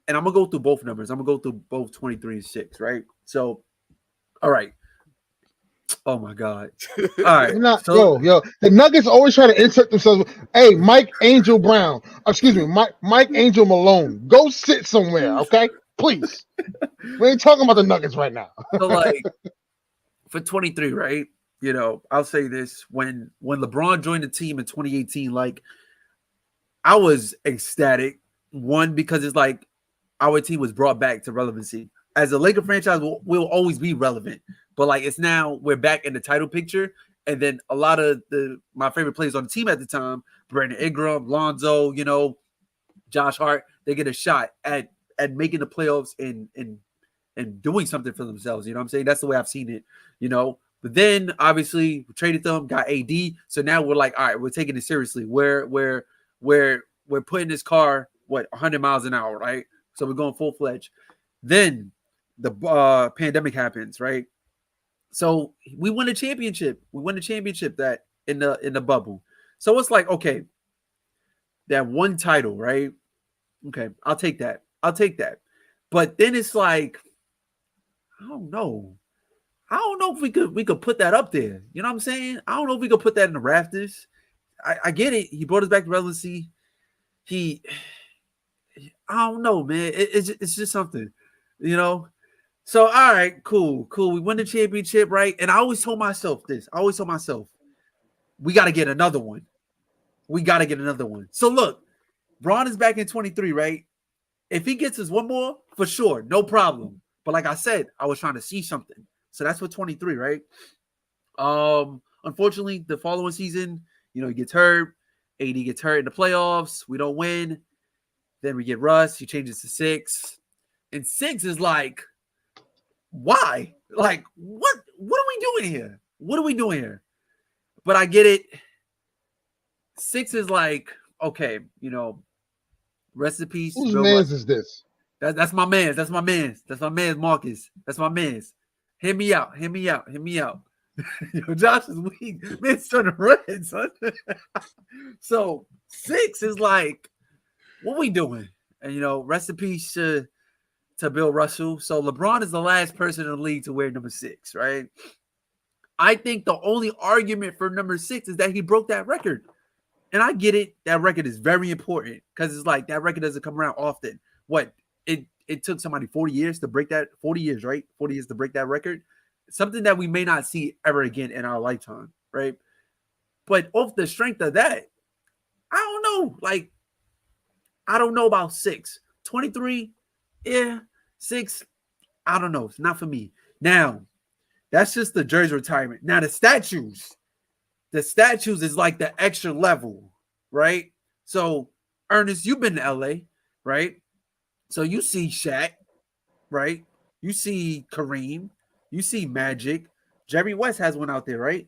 and I'm gonna go through both numbers. I'm gonna go through both 23 and 6, right? So, all right. Oh my God. All right. Yo, the Nuggets always try to insert themselves. Hey, Mike Angel Brown. Excuse me, Mike Angel Malone. Go sit somewhere, okay? Please. We ain't talking about the Nuggets right now. So, like, for 23, right? You know, I'll say this. When LeBron joined the team in 2018, like, I was ecstatic. One, because it's like our team was brought back to relevancy. As a Laker franchise, we'll always be relevant. But like it's now we're back in the title picture, and then a lot of my favorite players on the team at the time, Brandon Ingram, Lonzo, you know, Josh Hart, they get a shot at making the playoffs and doing something for themselves. You know what I'm saying? That's the way I've seen it, you know. But then obviously we traded them, got AD. So now we're like, all right, we're taking it seriously. We're putting this car 100 miles an hour, right? So we're going full fledged. Then the pandemic happens, right? So we win a championship. We win a championship that in the bubble. So it's like, okay, that one title, right? Okay, I'll take that. But then it's like, I don't know if we could put that up there. You know what I'm saying? I don't know if we could put that in the rafters. I get it. He brought us back to relevancy. I don't know, man. It's just something, you know. So, all right, cool. We win the championship, right? And I always told myself this. We got to get another one. So, look, Braun is back in 23, right? If he gets us one more, for sure, no problem. But like I said, I was trying to see something. So that's for 23, right? Unfortunately, the following season, you know, he gets hurt. AD gets hurt in the playoffs. We don't win. Then we get Russ. He changes to 6. And 6 is like, why? Like, what are we doing here? But I get it. 6 is like, okay, you know, rest in peace. Whose man's is this? That's my man's. That's my man's, Marcus. That's my man's. Hear me out. Yo, Josh is weak. Man's turning red, son. So 6 is like, what we doing? And, you know, rest in peace to Bill Russell. So LeBron is the last person in the league to wear number 6, right? I think the only argument for number 6 is that he broke that record. And I get it. That record is very important because it's like that record doesn't come around often. It took somebody 40 years to break that, 40 years, right? 40 years to break that record. Something that we may not see ever again in our lifetime, right? But off the strength of that, I don't know. Like, I don't know about 6. 23, yeah. 6, I don't know. It's not for me. Now, that's just the jersey retirement. Now, the statues is like the extra level, right? So, Ernest, you've been to LA, right? So you see Shaq, right? You see Kareem, you see Magic. Jerry West has one out there, right?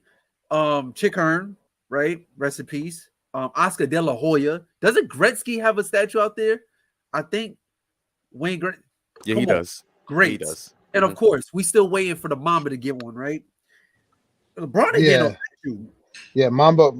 Chick Hearn, right? Rest in peace. Oscar De La Hoya. Doesn't Gretzky have a statue out there? I think Wayne Gretzky. Yeah, he does. Great. He does. And of course, we still waiting for the Mamba to get one, right? LeBron ain't getting no statue. Yeah, Mamba.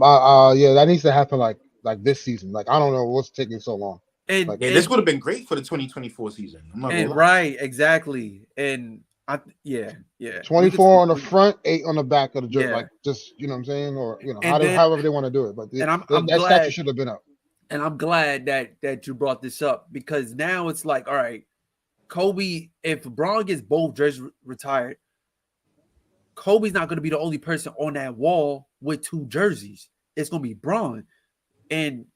Yeah, that needs to happen like this season. Like, I don't know what's taking so long. And, like, this would have been great for the 2024 season. I'm not gonna lie. Right, exactly. And 24 on the front, 8 on the back of the jersey. Yeah. Like, just, you know what I'm saying? Or, you know, And however they want to do it. But that statue should have been up. And I'm glad that you brought this up because now it's like, all right, Kobe, if Braun gets both jerseys retired, Kobe's not going to be the only person on that wall with 2 jerseys. It's going to be Braun. And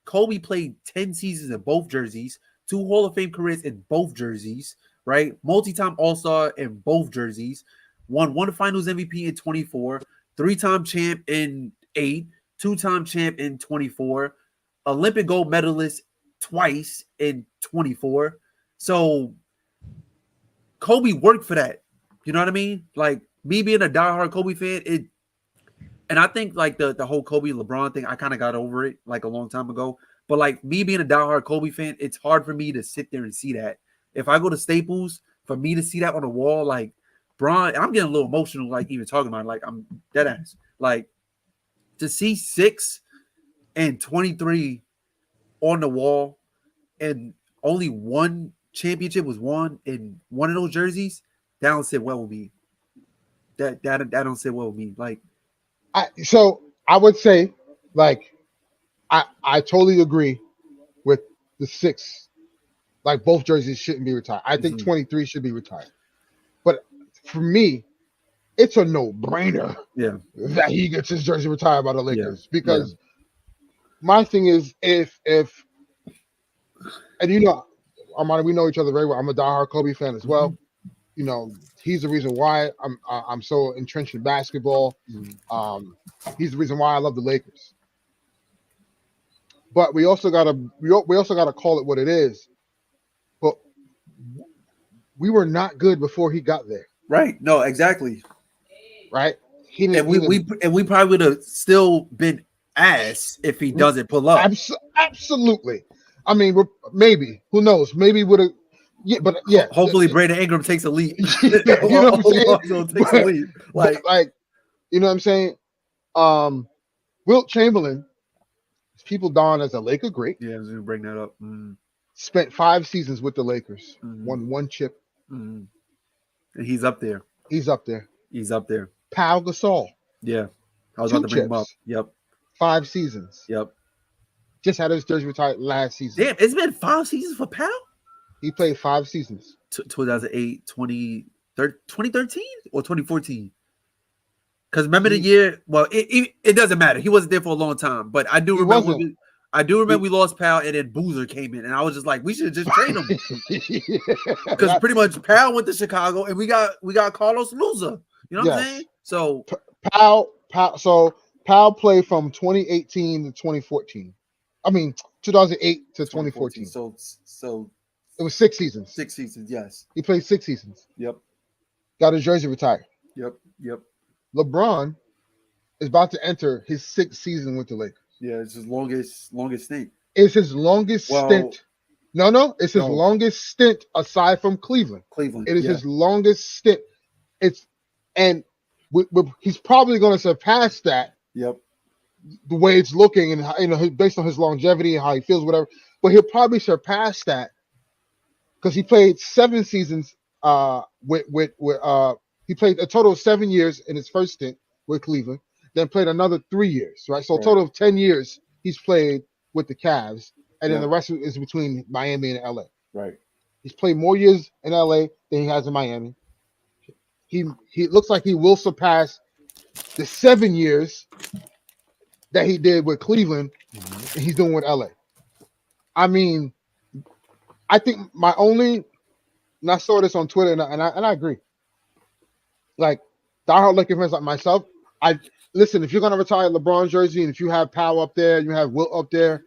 Kobe played 10 seasons in both jerseys, 2 Hall of Fame careers in both jerseys, right? Multi-time All-Star in both jerseys, won 1 Finals MVP in 24, 3-time champ in 8, 2-time champ in 24, Olympic gold medalist twice in 24. So Kobe worked for that. You know what I mean? Like, me being a diehard Kobe fan, and I think like the whole Kobe LeBron thing, I kind of got over it like a long time ago. But like me being a diehard Kobe fan, it's hard for me to sit there and see that. If I go to Staples, for me to see that on the wall, like Braun, I'm getting a little emotional, like even talking about it, like I'm dead ass. Like to see 6 and 23 on the wall, and only one championship was won in one of those jerseys, that don't sit well with me. That don't sit well with me. Like, so I would say, like, I totally agree with the 6. Like, both jerseys shouldn't be retired. I think 23 should be retired. But for me, it's a no-brainer that he gets his jersey retired by the Lakers. Because my thing is, if and Armani, we know each other very well. I'm a diehard Kobe fan as well. He's the reason why I'm so entrenched in basketball. He's the reason why I love the Lakers. But we also gotta call it what it is. But we were not good before he got there. Right? No, exactly. Right? We probably would have still been ass if he doesn't pull up. Absolutely. I mean, maybe. Who knows? Maybe would have. Yeah, but yeah. Hopefully, Brandon Ingram takes a leap. You know what I'm saying? Takes a leap. Like, you know what I'm saying? Wilt Chamberlain, people don as a Laker great. Yeah, I was gonna bring that up. Spent 5 seasons with the Lakers, won 1 chip. And he's up there. He's up there. Pau Gasol. Yeah, I was 2 about to bring him up. chips. Yep. 5 seasons. Yep. Just had his jersey retired last season. Damn, it's been 5 seasons for Pau? He played 5 seasons. 2008, 2013 or 2014? Because remember the year? Well, it doesn't matter. He wasn't there for a long time, but I do remember. We lost Pau, and then Boozer came in, and I was just like, we should just trade him because pretty much Pau went to Chicago, and we got Carlos Luza. You know what I'm saying? So Pau played from 2018 to 2014. I mean, 2008 to 2014. So it was 6 seasons. 6 seasons, yes. He played 6 seasons. Yep. Got his jersey retired. Yep. LeBron is about to enter his 6th season with the Lakers. Yeah, it's his longest stint. It's his longest stint. No, it's his longest stint aside from Cleveland. It is his longest stint. He's probably going to surpass that. Yep. The way it's looking, and based on his longevity and how he feels, whatever. But he'll probably surpass that because he played 7 seasons. He played a total of 7 years in his first stint with Cleveland. Then played another 3 years, right? So a total of 10 years he's played with the Cavs, and then the rest is between Miami and LA. Right. He's played more years in LA than he has in Miami. He looks like he will surpass the 7 years that he did with Cleveland, and he's doing with LA. I mean, I think and I saw this on Twitter, and I agree. Like, diehard Lakers fans like myself, listen, if you're going to retire LeBron jersey, and if you have Powell up there, you have Wilt up there,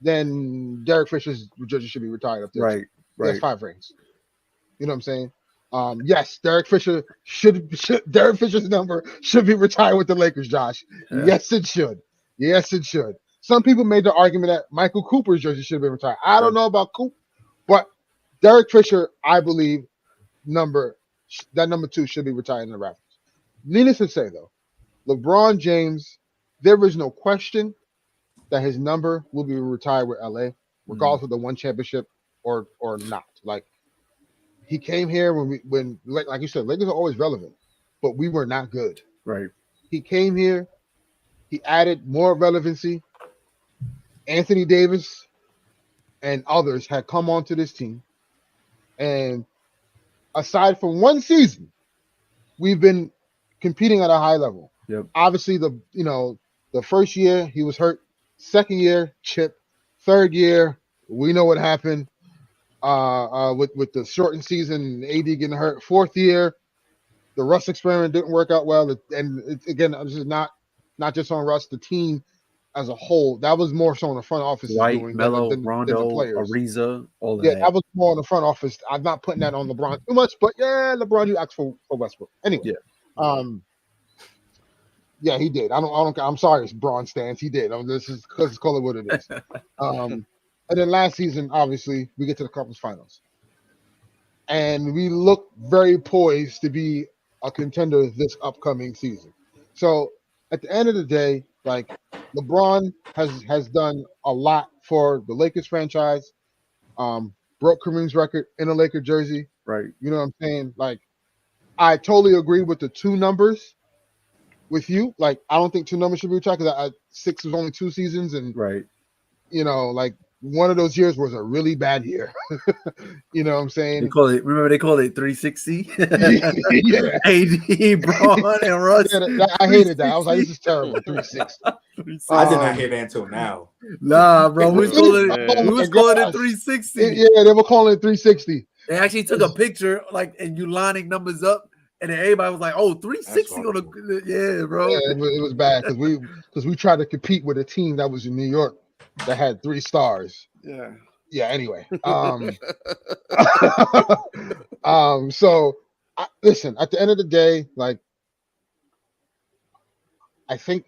then Derek Fisher's jersey should be retired up there. Right. That's 5 rings. You know what I'm saying? Yes, Derek Fisher's number should be retired with the Lakers, Josh. Yeah. Yes, it should. Some people made the argument that Michael Cooper's jersey should have been retired. I don't know about Coop, but Derek Fisher, I believe, number 2 should be retired in the Raptors. Needless to say, though, LeBron James, there is no question that his number will be retired with LA, regardless of the 1 championship or not. Like, he came here when like you said, Lakers are always relevant, but we were not good. Right. He came here, he added more relevancy. Anthony Davis and others had come onto this team, and aside from 1 season, we've been competing at a high level. Yep. Obviously, the first year he was hurt. 2nd year, chip. 3rd year, we know what happened with the shortened season, AD getting hurt. 4th year, the Russ experiment didn't work out well. And again, this is not just on Russ, the team as a whole. That was more so on the front office. White, Melo, Rondo, Ariza, all that. Yeah, that was more on the front office. I'm not putting that on LeBron too much, but yeah, LeBron, you asked for Westbrook. Anyway. Yeah. Yeah, he did. I'm sorry, it's Braun stance. He did. Let's call it what it is. And then last season, obviously, we get to the conference finals, and we look very poised to be a contender this upcoming season. So at the end of the day, like, LeBron has done a lot for the Lakers franchise. Broke Kareem's record in a Laker jersey. Right. You know what I'm saying? Like, I totally agree with the two numbers with you. Like, I don't think two numbers should be retired because 6 was only 2 seasons, and Right. you know, like one of those years was a really bad year. You know what I'm saying? They call it 360. Yeah. AD, Braun, and Russ. Yeah, I hated that. I was like, this is terrible. 360. I did not hear that until now. Nah, bro. We was calling it 360. Yeah, they were calling it 360. They actually took a picture, like, and you lining numbers up, and then everybody was like, "Oh, 360 on the yeah, bro." Yeah, it was bad because we tried to compete with a team that was in New York that had 3 stars. Yeah. Yeah. Anyway, so listen. At the end of the day, like, I think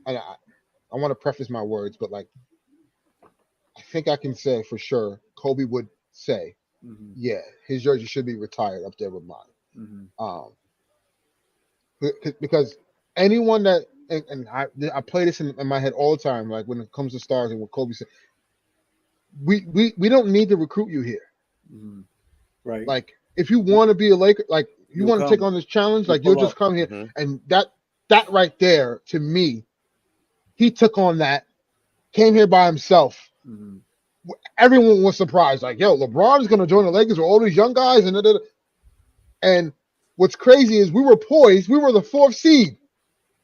I want to preface my words, but like, I think I can say for sure, Kobe would say, yeah, his jersey should be retired up there with mine. Because anyone that and I play this in my head all the time, like when it comes to stars and what Kobe said, we don't need to recruit you here. Right. Like, if you want to be a Laker, like you want to take on this challenge, like you'll just come here. And that right there, to me, he took on that, came here by himself. Everyone was surprised, like, yo, LeBron is going to join the Lakers with all these young guys, and what's crazy is we were poised. We were the 4th seed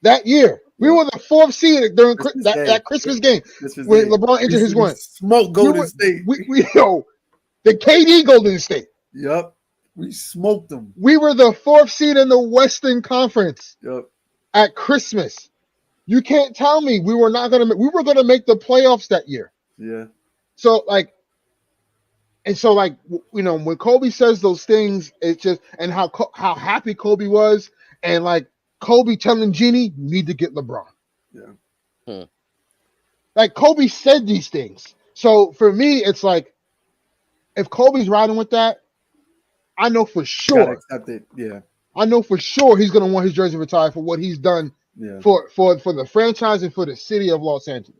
that year. We were the 4th seed during that Christmas game when LeBron injured his one. Smoke Golden State. We the KD Golden State. Yep. We smoked them. We were the 4th seed in the Western Conference. Yep. At Christmas. You can't tell me we were going to make the playoffs that year. Yeah. So like, you know, when Kobe says those things, it's just, and how happy Kobe was, and like Kobe telling Jeannie, you need to get LeBron. Yeah. Like, Kobe said these things. So for me, it's like, if Kobe's riding with that, I know for sure. Gotta accept it. Yeah. I know for sure he's gonna want his jersey retired for what he's done for the franchise and for the city of Los Angeles.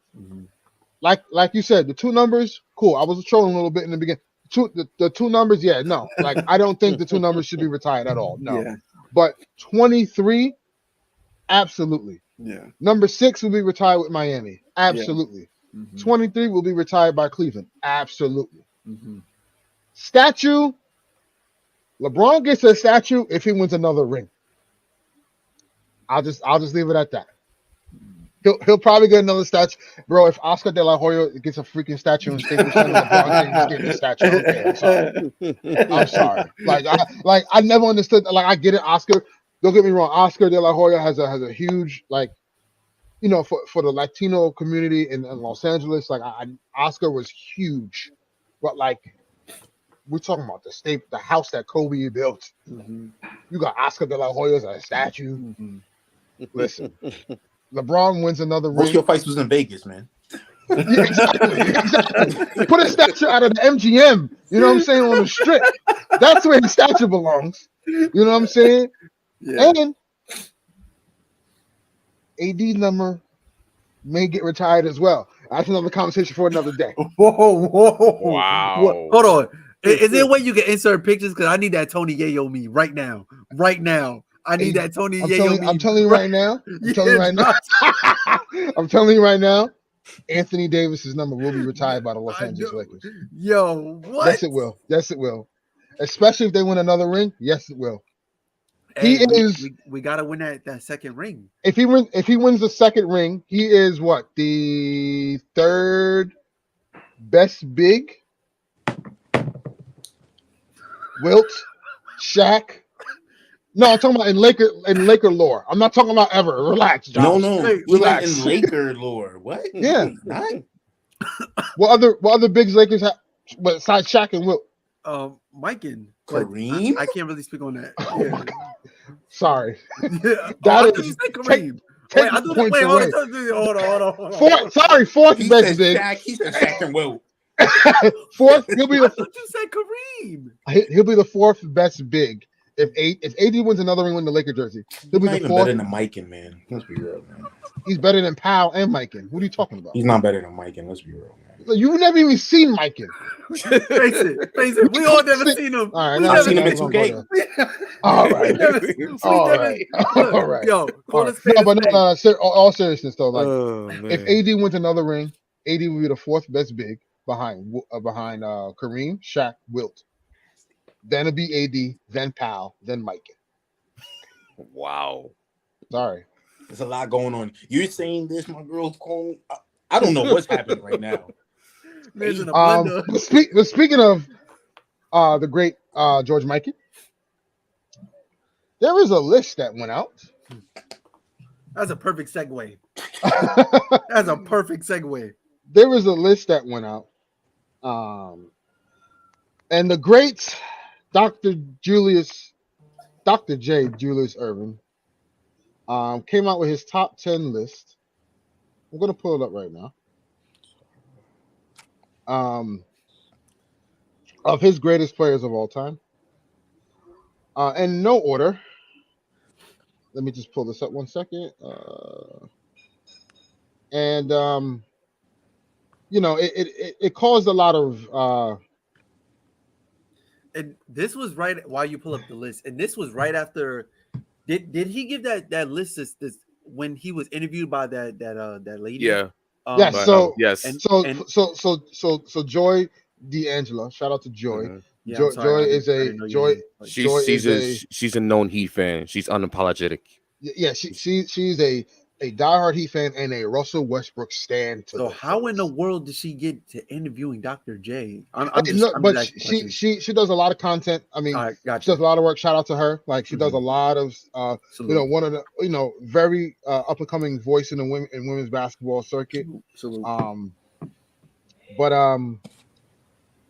Like you said, the 2 numbers, cool. I was trolling a little bit in the beginning. The 2 numbers, yeah, no. Like, I don't think the 2 numbers should be retired at all. No. Yeah. But 23, absolutely. Yeah. Number 6 will be retired with Miami. Absolutely. 23 will be retired by Cleveland. Absolutely. Statue. LeBron gets a statue if he wins another ring. I'll just leave it at that. He'll probably get another statue, bro. If Oscar De La Hoya gets a freaking statue in Staples Center, LeBron James gets a statue. Okay, I'm sorry. I never understood. Like, I get it, Oscar. Don't get me wrong. Oscar De La Hoya has a huge, like, you know, for the Latino community in Los Angeles. Like, Oscar was huge, but like, we're talking about the house that Kobe built. You got Oscar De La Hoya as a statue. Listen, LeBron wins another ring. Most of your fights was in Vegas, man. Yeah, exactly. Put a statue out of the MGM. You know what I'm saying, on the strip. That's where his statue belongs. You know what I'm saying? Yeah. And AD number may get retired as well. That's another conversation for another day. Whoa. Wow. Hold on. Is there a way you can insert pictures? Because I need that Tony Yayo me right now. I need that Tony Yayo me. I'm telling you right now. I'm telling you right now. Anthony Davis's number will be retired by the Los Angeles Lakers. Yo, what? Yes, it will. Yes, it will. Especially if they win another ring. Yes, it will. Hey, we gotta win that second ring. If he wins the second ring, he is what, the 3rd best big. Wilt, Shaq. No, I'm talking about in Laker lore. I'm not talking about ever. Relax, Josh. No. Relax. In Laker lore. What? Yeah. Not? What other bigs Lakers have besides Shaq and Wilt? Mike and Kareem. I can't really speak on that. Yeah. Sorry. Yeah. That is Kareem. Hold on. Sorry, 4th best big. Shaq, he said Shaq and Wilt. 4th, he'll be the. I thought you said Kareem. He'll be the 4th best big If AD wins another ring with the Laker jersey, he'll He's be not the even fourth. better than Mikan, man. Let's be real, man. He's better than Powell and Mikan. What are you talking about? He's not better than Mikan. Let's be real, man. You've never even seen Mikan. Face it. We all never seen him. All right, We now I've never seen him in we're 2K. gonna go there. All right. All right. All right. Yo, call All us right. No, but all seriousness though, like Oh, if man. AD wins another ring, AD will be the fourth best big behind Kareem, Shaq, Wilt. Then it'll be AD, then Powell, then Mikan. Wow. Sorry. There's a lot going on. You're saying this, my girl's calling. I don't know what's happening right now. Man's in a blender. But speaking of the great George Mikan, there is a list that went out. That's a perfect segue. That's a perfect segue. There was a list that went out. And the great Dr. J. Julius Irvin came out with his top 10 list. I'm going to pull it up right now. Of his greatest players of all time. In no order. Let me just pull this up 1 second. It caused a lot of And this was right while you pull up the list, and this was right after. Did he give that list this when he was interviewed by that lady? Yeah. yes. But, So yes. So Joy D'Angelo. Shout out to Joy. Mhm. Yeah, Joy, I'm sorry, Joy I is a didn't know you Joy. knew. She's a known Heat fan. She's unapologetic. Yeah, she's a diehard Heat fan and a Russell Westbrook stan. So how in the world did she get to interviewing Dr. J? She does a lot of content. I mean, Right, gotcha. she does a lot of work. Shout out to her. Like she does a lot of Salute. one of the very up and coming voice in the women's basketball circuit. Salute.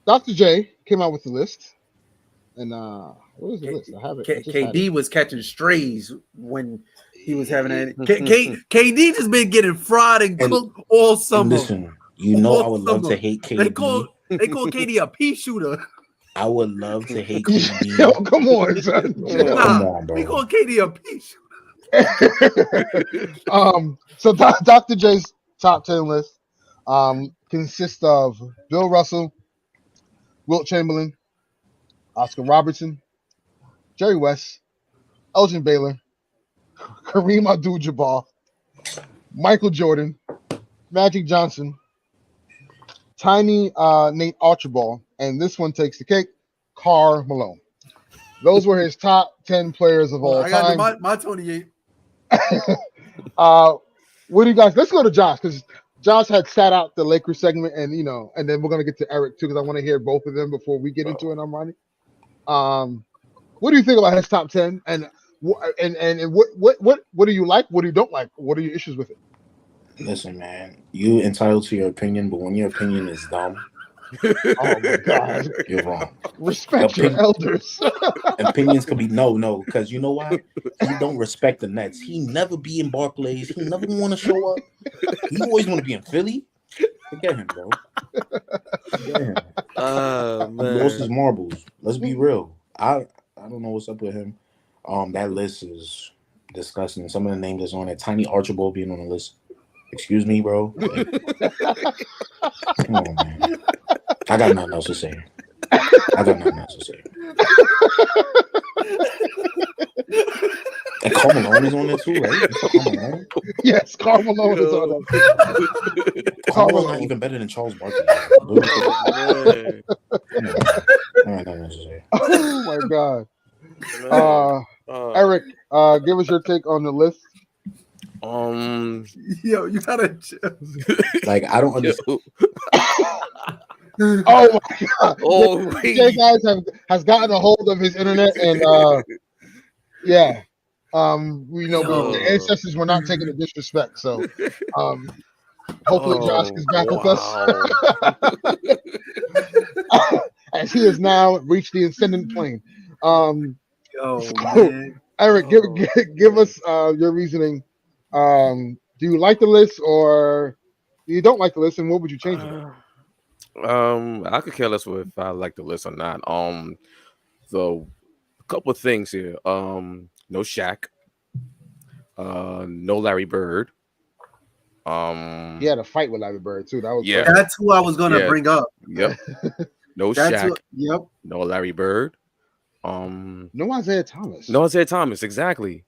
Dr. J came out with the list, and what is the list? I have it. KD was catching strays when he was having that. KD just been getting fried and cooked all summer. Listen, I would love to hate KD. They call KD a pea shooter. I would love to hate KD. Yo, come on, son. Come on, bro. We call KD a pea shooter. So Dr. J's top 10 list consists of Bill Russell, Wilt Chamberlain, Oscar Robertson, Jerry West, Elgin Baylor, Kareem Abdul-Jabbar, Michael Jordan, Magic Johnson, Tiny Nate Archibald, and this one takes the cake, Karl Malone. Those were his top 10 players of all I time. got my 28. What do you guys? Let's go to Josh because Josh had sat out the Lakers segment, and and then we're gonna get to Eric too because I want to hear both of them before we get into it. Armani. What do you think about his top 10? And what do you like? What do you don't like? What are your issues with it? Listen, man, you entitled to your opinion, but when your opinion is dumb, Oh my God, you're wrong. respect your elders. Opinions could be no, because you know why? He don't respect the Nets. He never be in Barclays. He never want to show up. He always want to be in Philly. Forget him, bro. Forget him. Man. He lost his marbles. Let's be real. I don't know what's up with him. That list is disgusting. Some of the names that's on it, Tiny Archibald being on the list. Excuse me, bro. Like, come on, man. I got nothing else to say. And Karl Malone is on there too, right? Karl Malone? Yes, Karl Malone is on that. Karl Malone not even better than Charles Barkley. Oh my God. Eric, give us your take on the list. Yo, you gotta like I don't understand. Oh my God! Oh, Jay guys has gotten a hold of his internet, and yeah, the ancestors were not taking the disrespect, so hopefully Josh is back with us, as he has now reached the ascendant plane. Eric, give us your reasoning. Do you like the list or you don't like the list, and what would you change it? I could care less if I like the list or not. The couple of things here. No Shaq. No Larry Bird. He had a fight with Larry Bird too. That was Yeah. crazy. That's who I was gonna Yeah. bring up. Yep. No That's Shaq. yep. No Larry Bird. No Isaiah Thomas. No Isaiah Thomas. Exactly.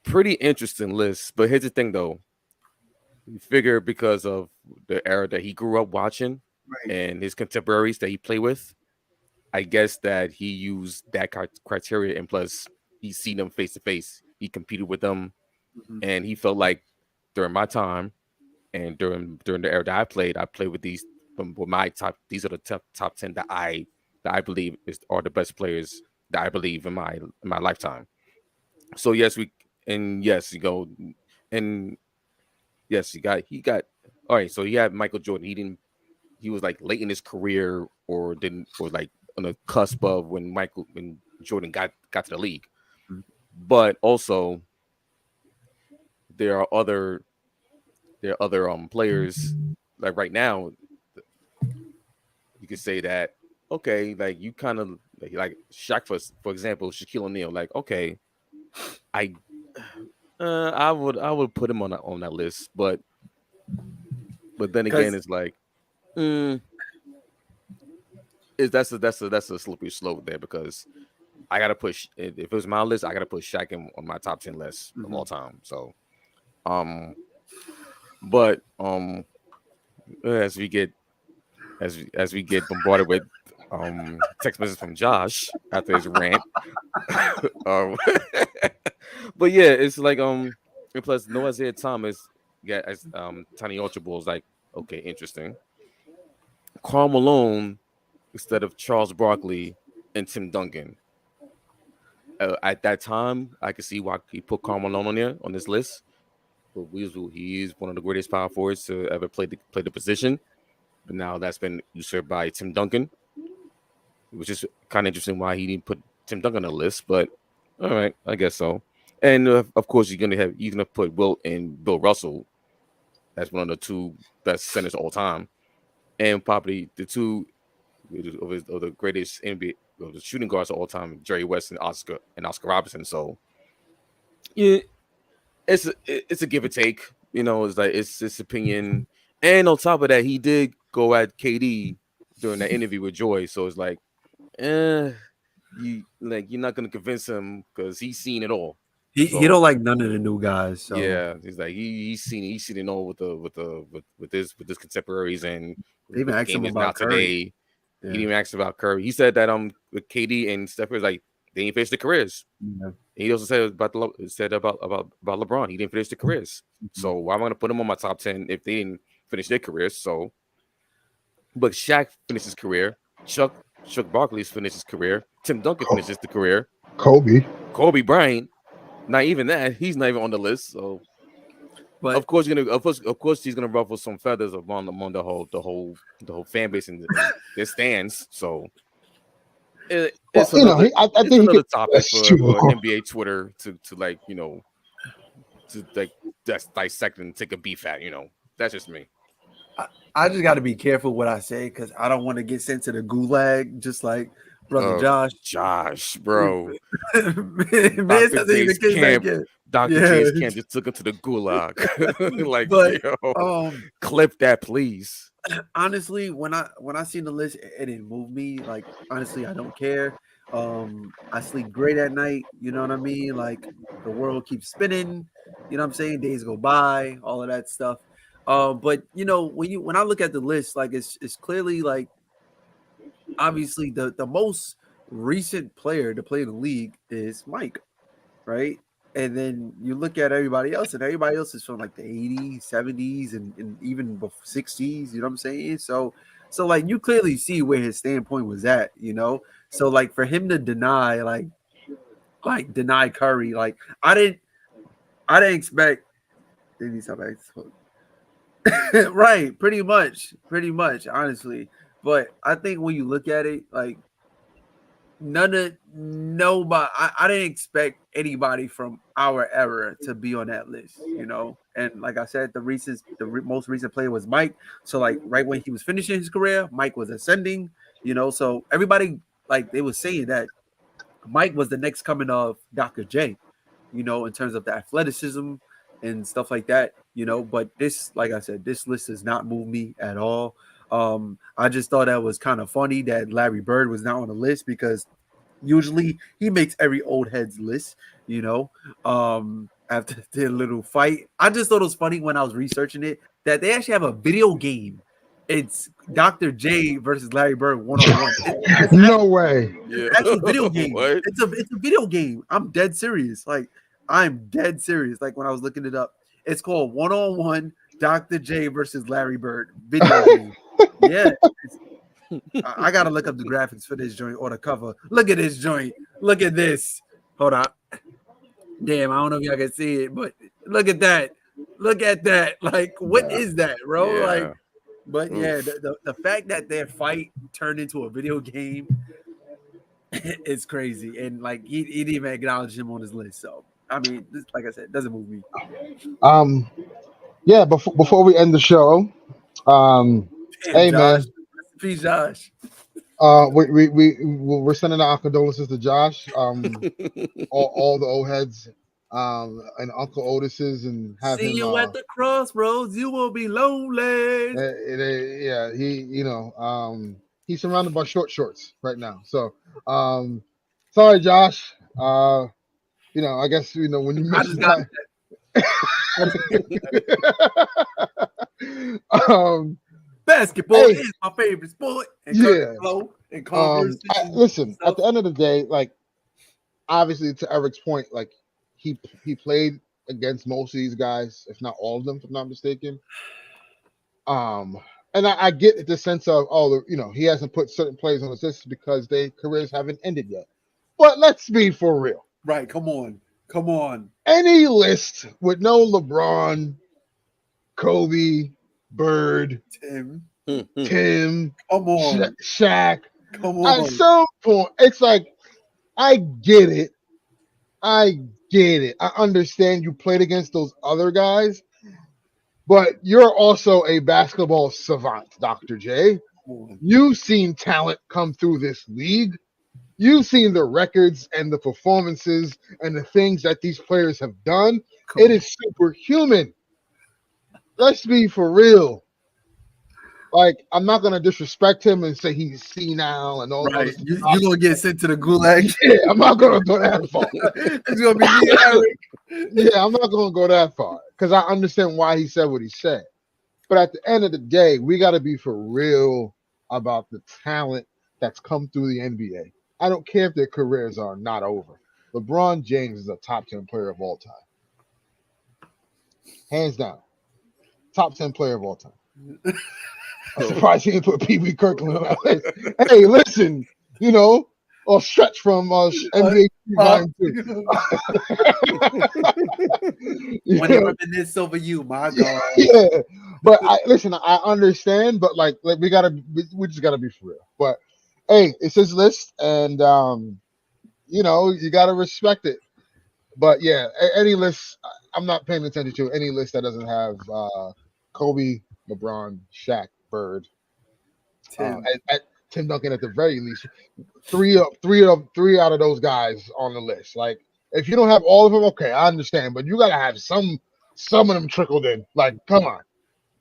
Pretty interesting list. But here's the thing, though. You figure because of the era that he grew up watching and his contemporaries that he played with, I guess that he used that criteria, and plus he's seen them face to face. He competed with them, and he felt like during my time and during the era that I played with these with my top. These are the top 10 that I believe are the best players that I believe in my lifetime. So yes, you got all right. So he had Michael Jordan. He was like late in his career or like on the cusp of when Jordan got to the league. But also there are other players like right now you could say that okay, like you kind of like Shaq for example, Shaquille O'Neal, like okay, I would put him on that list, but then again it's like that's a slippery slope there because I gotta push. If it was my list, I gotta put Shaq on my top 10 list of all time. So, but as we get bombarded with text messages from Josh after his rant, but yeah, it's like and plus no Isaiah Thomas, as Tiny Archibald is like okay, interesting. Karl Malone instead of Charles Barkley and Tim Duncan. At that time, I could see why he put Karl Malone on there on this list. But he is one of the greatest power forwards to ever play the position. But now that's been usurped by Tim Duncan, which is kind of interesting why he didn't put Tim Duncan on the list. But all right, I guess so. And of course, you're gonna put Wilt and Bill Russell. That's one of the two best centers of all time, and probably the two of the greatest NBA the shooting guards of all time, Jerry West and Oscar Robertson. So yeah, it's a give or take. You know, it's like it's his opinion. And on top of that, he did go at KD during that interview with Joy. So it's like, you're not gonna convince him because he's seen it all. He don't like none of the new guys. So. Yeah, he's like he's seen it all with his contemporaries and they even asked him about Curry. Today. Yeah. He didn't even ask about Curry. He said that with KD and Steph was like they didn't finish their careers. Yeah. He also said about LeBron. He didn't finish their careers. So why am I going to put him on my top 10 if they didn't finish their careers? So, but Shaq finished his career. Chuck Barkley finished his career. Tim Duncan finishes the career. Kobe Bryant. Not even that. He's not even on the list. So, but of course he's gonna ruffle some feathers among the whole fan base and their stands. So. I think another topic for NBA Twitter to like to like dissect and take a beef at. That's just me. I just got to be careful what I say because I don't want to get sent to the gulag, just like brother Josh, bro. Dr. J's camp just took him to the gulag. Clip that, please. Honestly, when I seen the list, it didn't move me. Like honestly, I don't care. I sleep great at night. You know what I mean? Like the world keeps spinning. You know what I'm saying? Days go by, all of that stuff. But when I look at the list, like it's clearly like obviously the most recent player to play in the league is Mike, right? And then you look at everybody else, and everybody else is from like the 80s, 70s, and even 60s. You know what I'm saying? So like you clearly see where his standpoint was at. So like for him to deny deny Curry, like I didn't expect. Right, pretty much, honestly. But I think when you look at it, like nobody. I didn't expect anybody from our era to be on that list, And like I said, the most recent player was Mike. So like right when he was finishing his career, Mike was ascending, So everybody like they were saying that Mike was the next coming of Dr. J, in terms of the athleticism and stuff like that, but this, like I said, this list does not move me at all. I just thought that was kind of funny that Larry Bird was not on the list because usually he makes every old head's list, after their little fight. I just thought it was funny when I was researching it that they actually have a video game. It's Dr. J versus Larry Bird one-on-one. No way. It's actually a video game. What? It's a video game. I'm dead serious. Like, I'm dead serious. Like, when I was looking it up, it's called One-on-One Dr. J versus Larry Bird video game. Yeah. I got to look up the graphics for this joint or the cover. Look at this joint. Look at this. Hold on. Damn, I don't know if y'all can see it, but look at that. Look at that. Like, what is that, bro? Yeah. Like, but yeah, the fact that their fight turned into a video game is crazy. And like he didn't even acknowledge him on his list. So I mean, this, like I said, it doesn't move me. Yeah, before we end the show, hey Josh. man. Peace, Josh. We're sending our condolences to Josh. All the old heads, and Uncle Otis's, and have See him. you at the crossroads. You will be lonely. Yeah, he's surrounded by short shorts right now. So, sorry, Josh. I guess when you I just got that. Basketball is my favorite sport. And yeah. Converse. Listen, at the end of the day, like, obviously, to Eric's point, like, he played against most of these guys, if not all of them, if I'm not mistaken. And I get the sense of, he hasn't put certain players on his list because their careers haven't ended yet. But let's be for real. Right, come on. Any list with no LeBron, Kobe, Bird, Tim, come on, Shaq. Come on. At some point, it's like, I get it. I understand you played against those other guys, but you're also a basketball savant, Dr. J. You've seen talent come through this league. You've seen the records and the performances and the things that these players have done. It is superhuman. Let's be for real. Like, I'm not going to disrespect him and say he's senile and all that. Right. You're going to get sent to the gulag. Yeah, I'm not going to go that far. It's going to be me, Eric. Yeah, I'm not going to go that far because I understand why he said what he said. But at the end of the day, we got to be for real about the talent that's come through the NBA. I don't care if their careers are not over. LeBron James is a top 10 player of all time. Hands down. Top 10 player of all time. I'm surprised he didn't put P.B. Kirkland on that list. Hey, listen, or Stretch from NBA Volume 2. When they reminisce over you, my God. Yeah, but I understand, but like we just gotta be for real. But hey, it's his list, and you gotta respect it. But yeah, any list, I'm not paying attention to any list that doesn't have Kobe, LeBron, Shaq, Bird, Tim Duncan at the very least. Three out of those guys on the list. Like, if you don't have all of them, okay, I understand, but you gotta have some of them trickled in. Like, come on.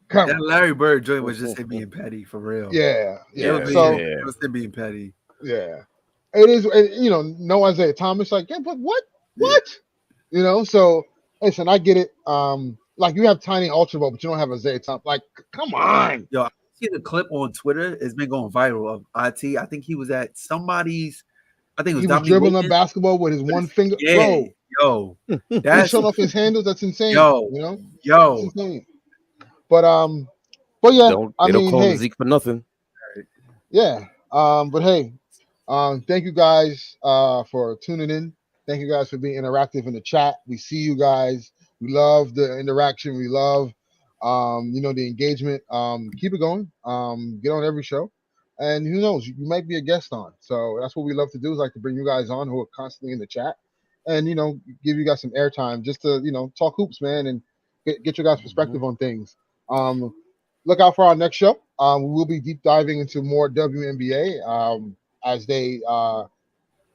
That Larry Bird joint was just him being petty for real. Yeah. It was him being petty. Yeah, it is. No Isaiah Thomas. Like, yeah, but what? So listen, I get it. Like, you have Tiny Ultraviolet, but you don't have Isaiah Thomas. Like, come on. Yo, I see the clip on Twitter. It's been going viral of IT. I think he was at somebody's. I think it was. He was dribbling a basketball with his one finger. Yeah, yo, that's showing off his handles. That's insane. Yo, That's insane. But yeah, they don't call him Zeke for nothing. Yeah. But hey, thank you guys for tuning in. Thank you guys for being interactive in the chat. We see you guys. We love the interaction. We love the engagement. Keep it going. Get on every show. And who knows, you might be a guest on. So that's what we love to do, is like to bring you guys on who are constantly in the chat and, give you guys some airtime just to, talk hoops, man, and get your guys' perspective on things. Look out for our next show. We will be deep diving into more WNBA. as they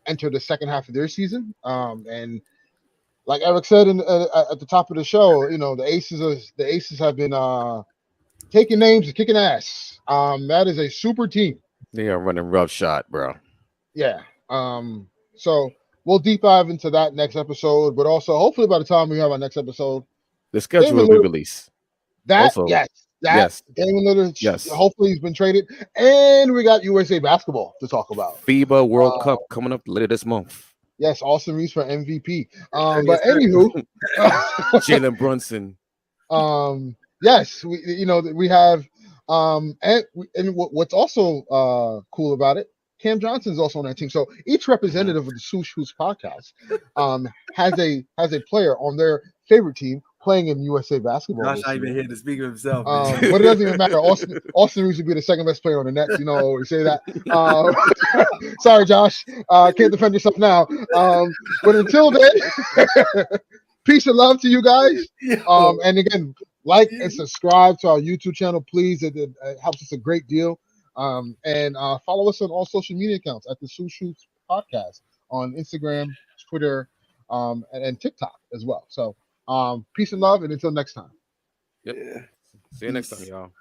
enter the second half of their season. And like Eric said at the top of the show, the Aces have been taking names and kicking ass. That is a super team. They are running rough shot, bro. Yeah. So we'll deep dive into that next episode, but also hopefully by the time we have our next episode, the schedule will be released. Damian Lillard, yes. Hopefully he's been traded, and we got USA basketball to talk about. FIBA World Cup coming up later this month. Yes, Austin Reeves for MVP. But anywho, Jaylen Brunson. Yes, we have and what's also cool about it, Cam Johnson is also on that team. So each representative of the Swoosh Hoops podcast has a player on their favorite team playing in USA basketball. Josh not even here to speak of himself. But it doesn't even matter. Austin Reeves would be the second best player on the Nets. We say that. Sorry, Josh. Can't defend yourself now. But until then, peace and love to you guys. And again, like and subscribe to our YouTube channel, please. It helps us a great deal. And follow us on all social media accounts at the Swoosh Hoops podcast on Instagram, Twitter, and TikTok as well. So peace and love, and until next time. Yep. See you next time, y'all.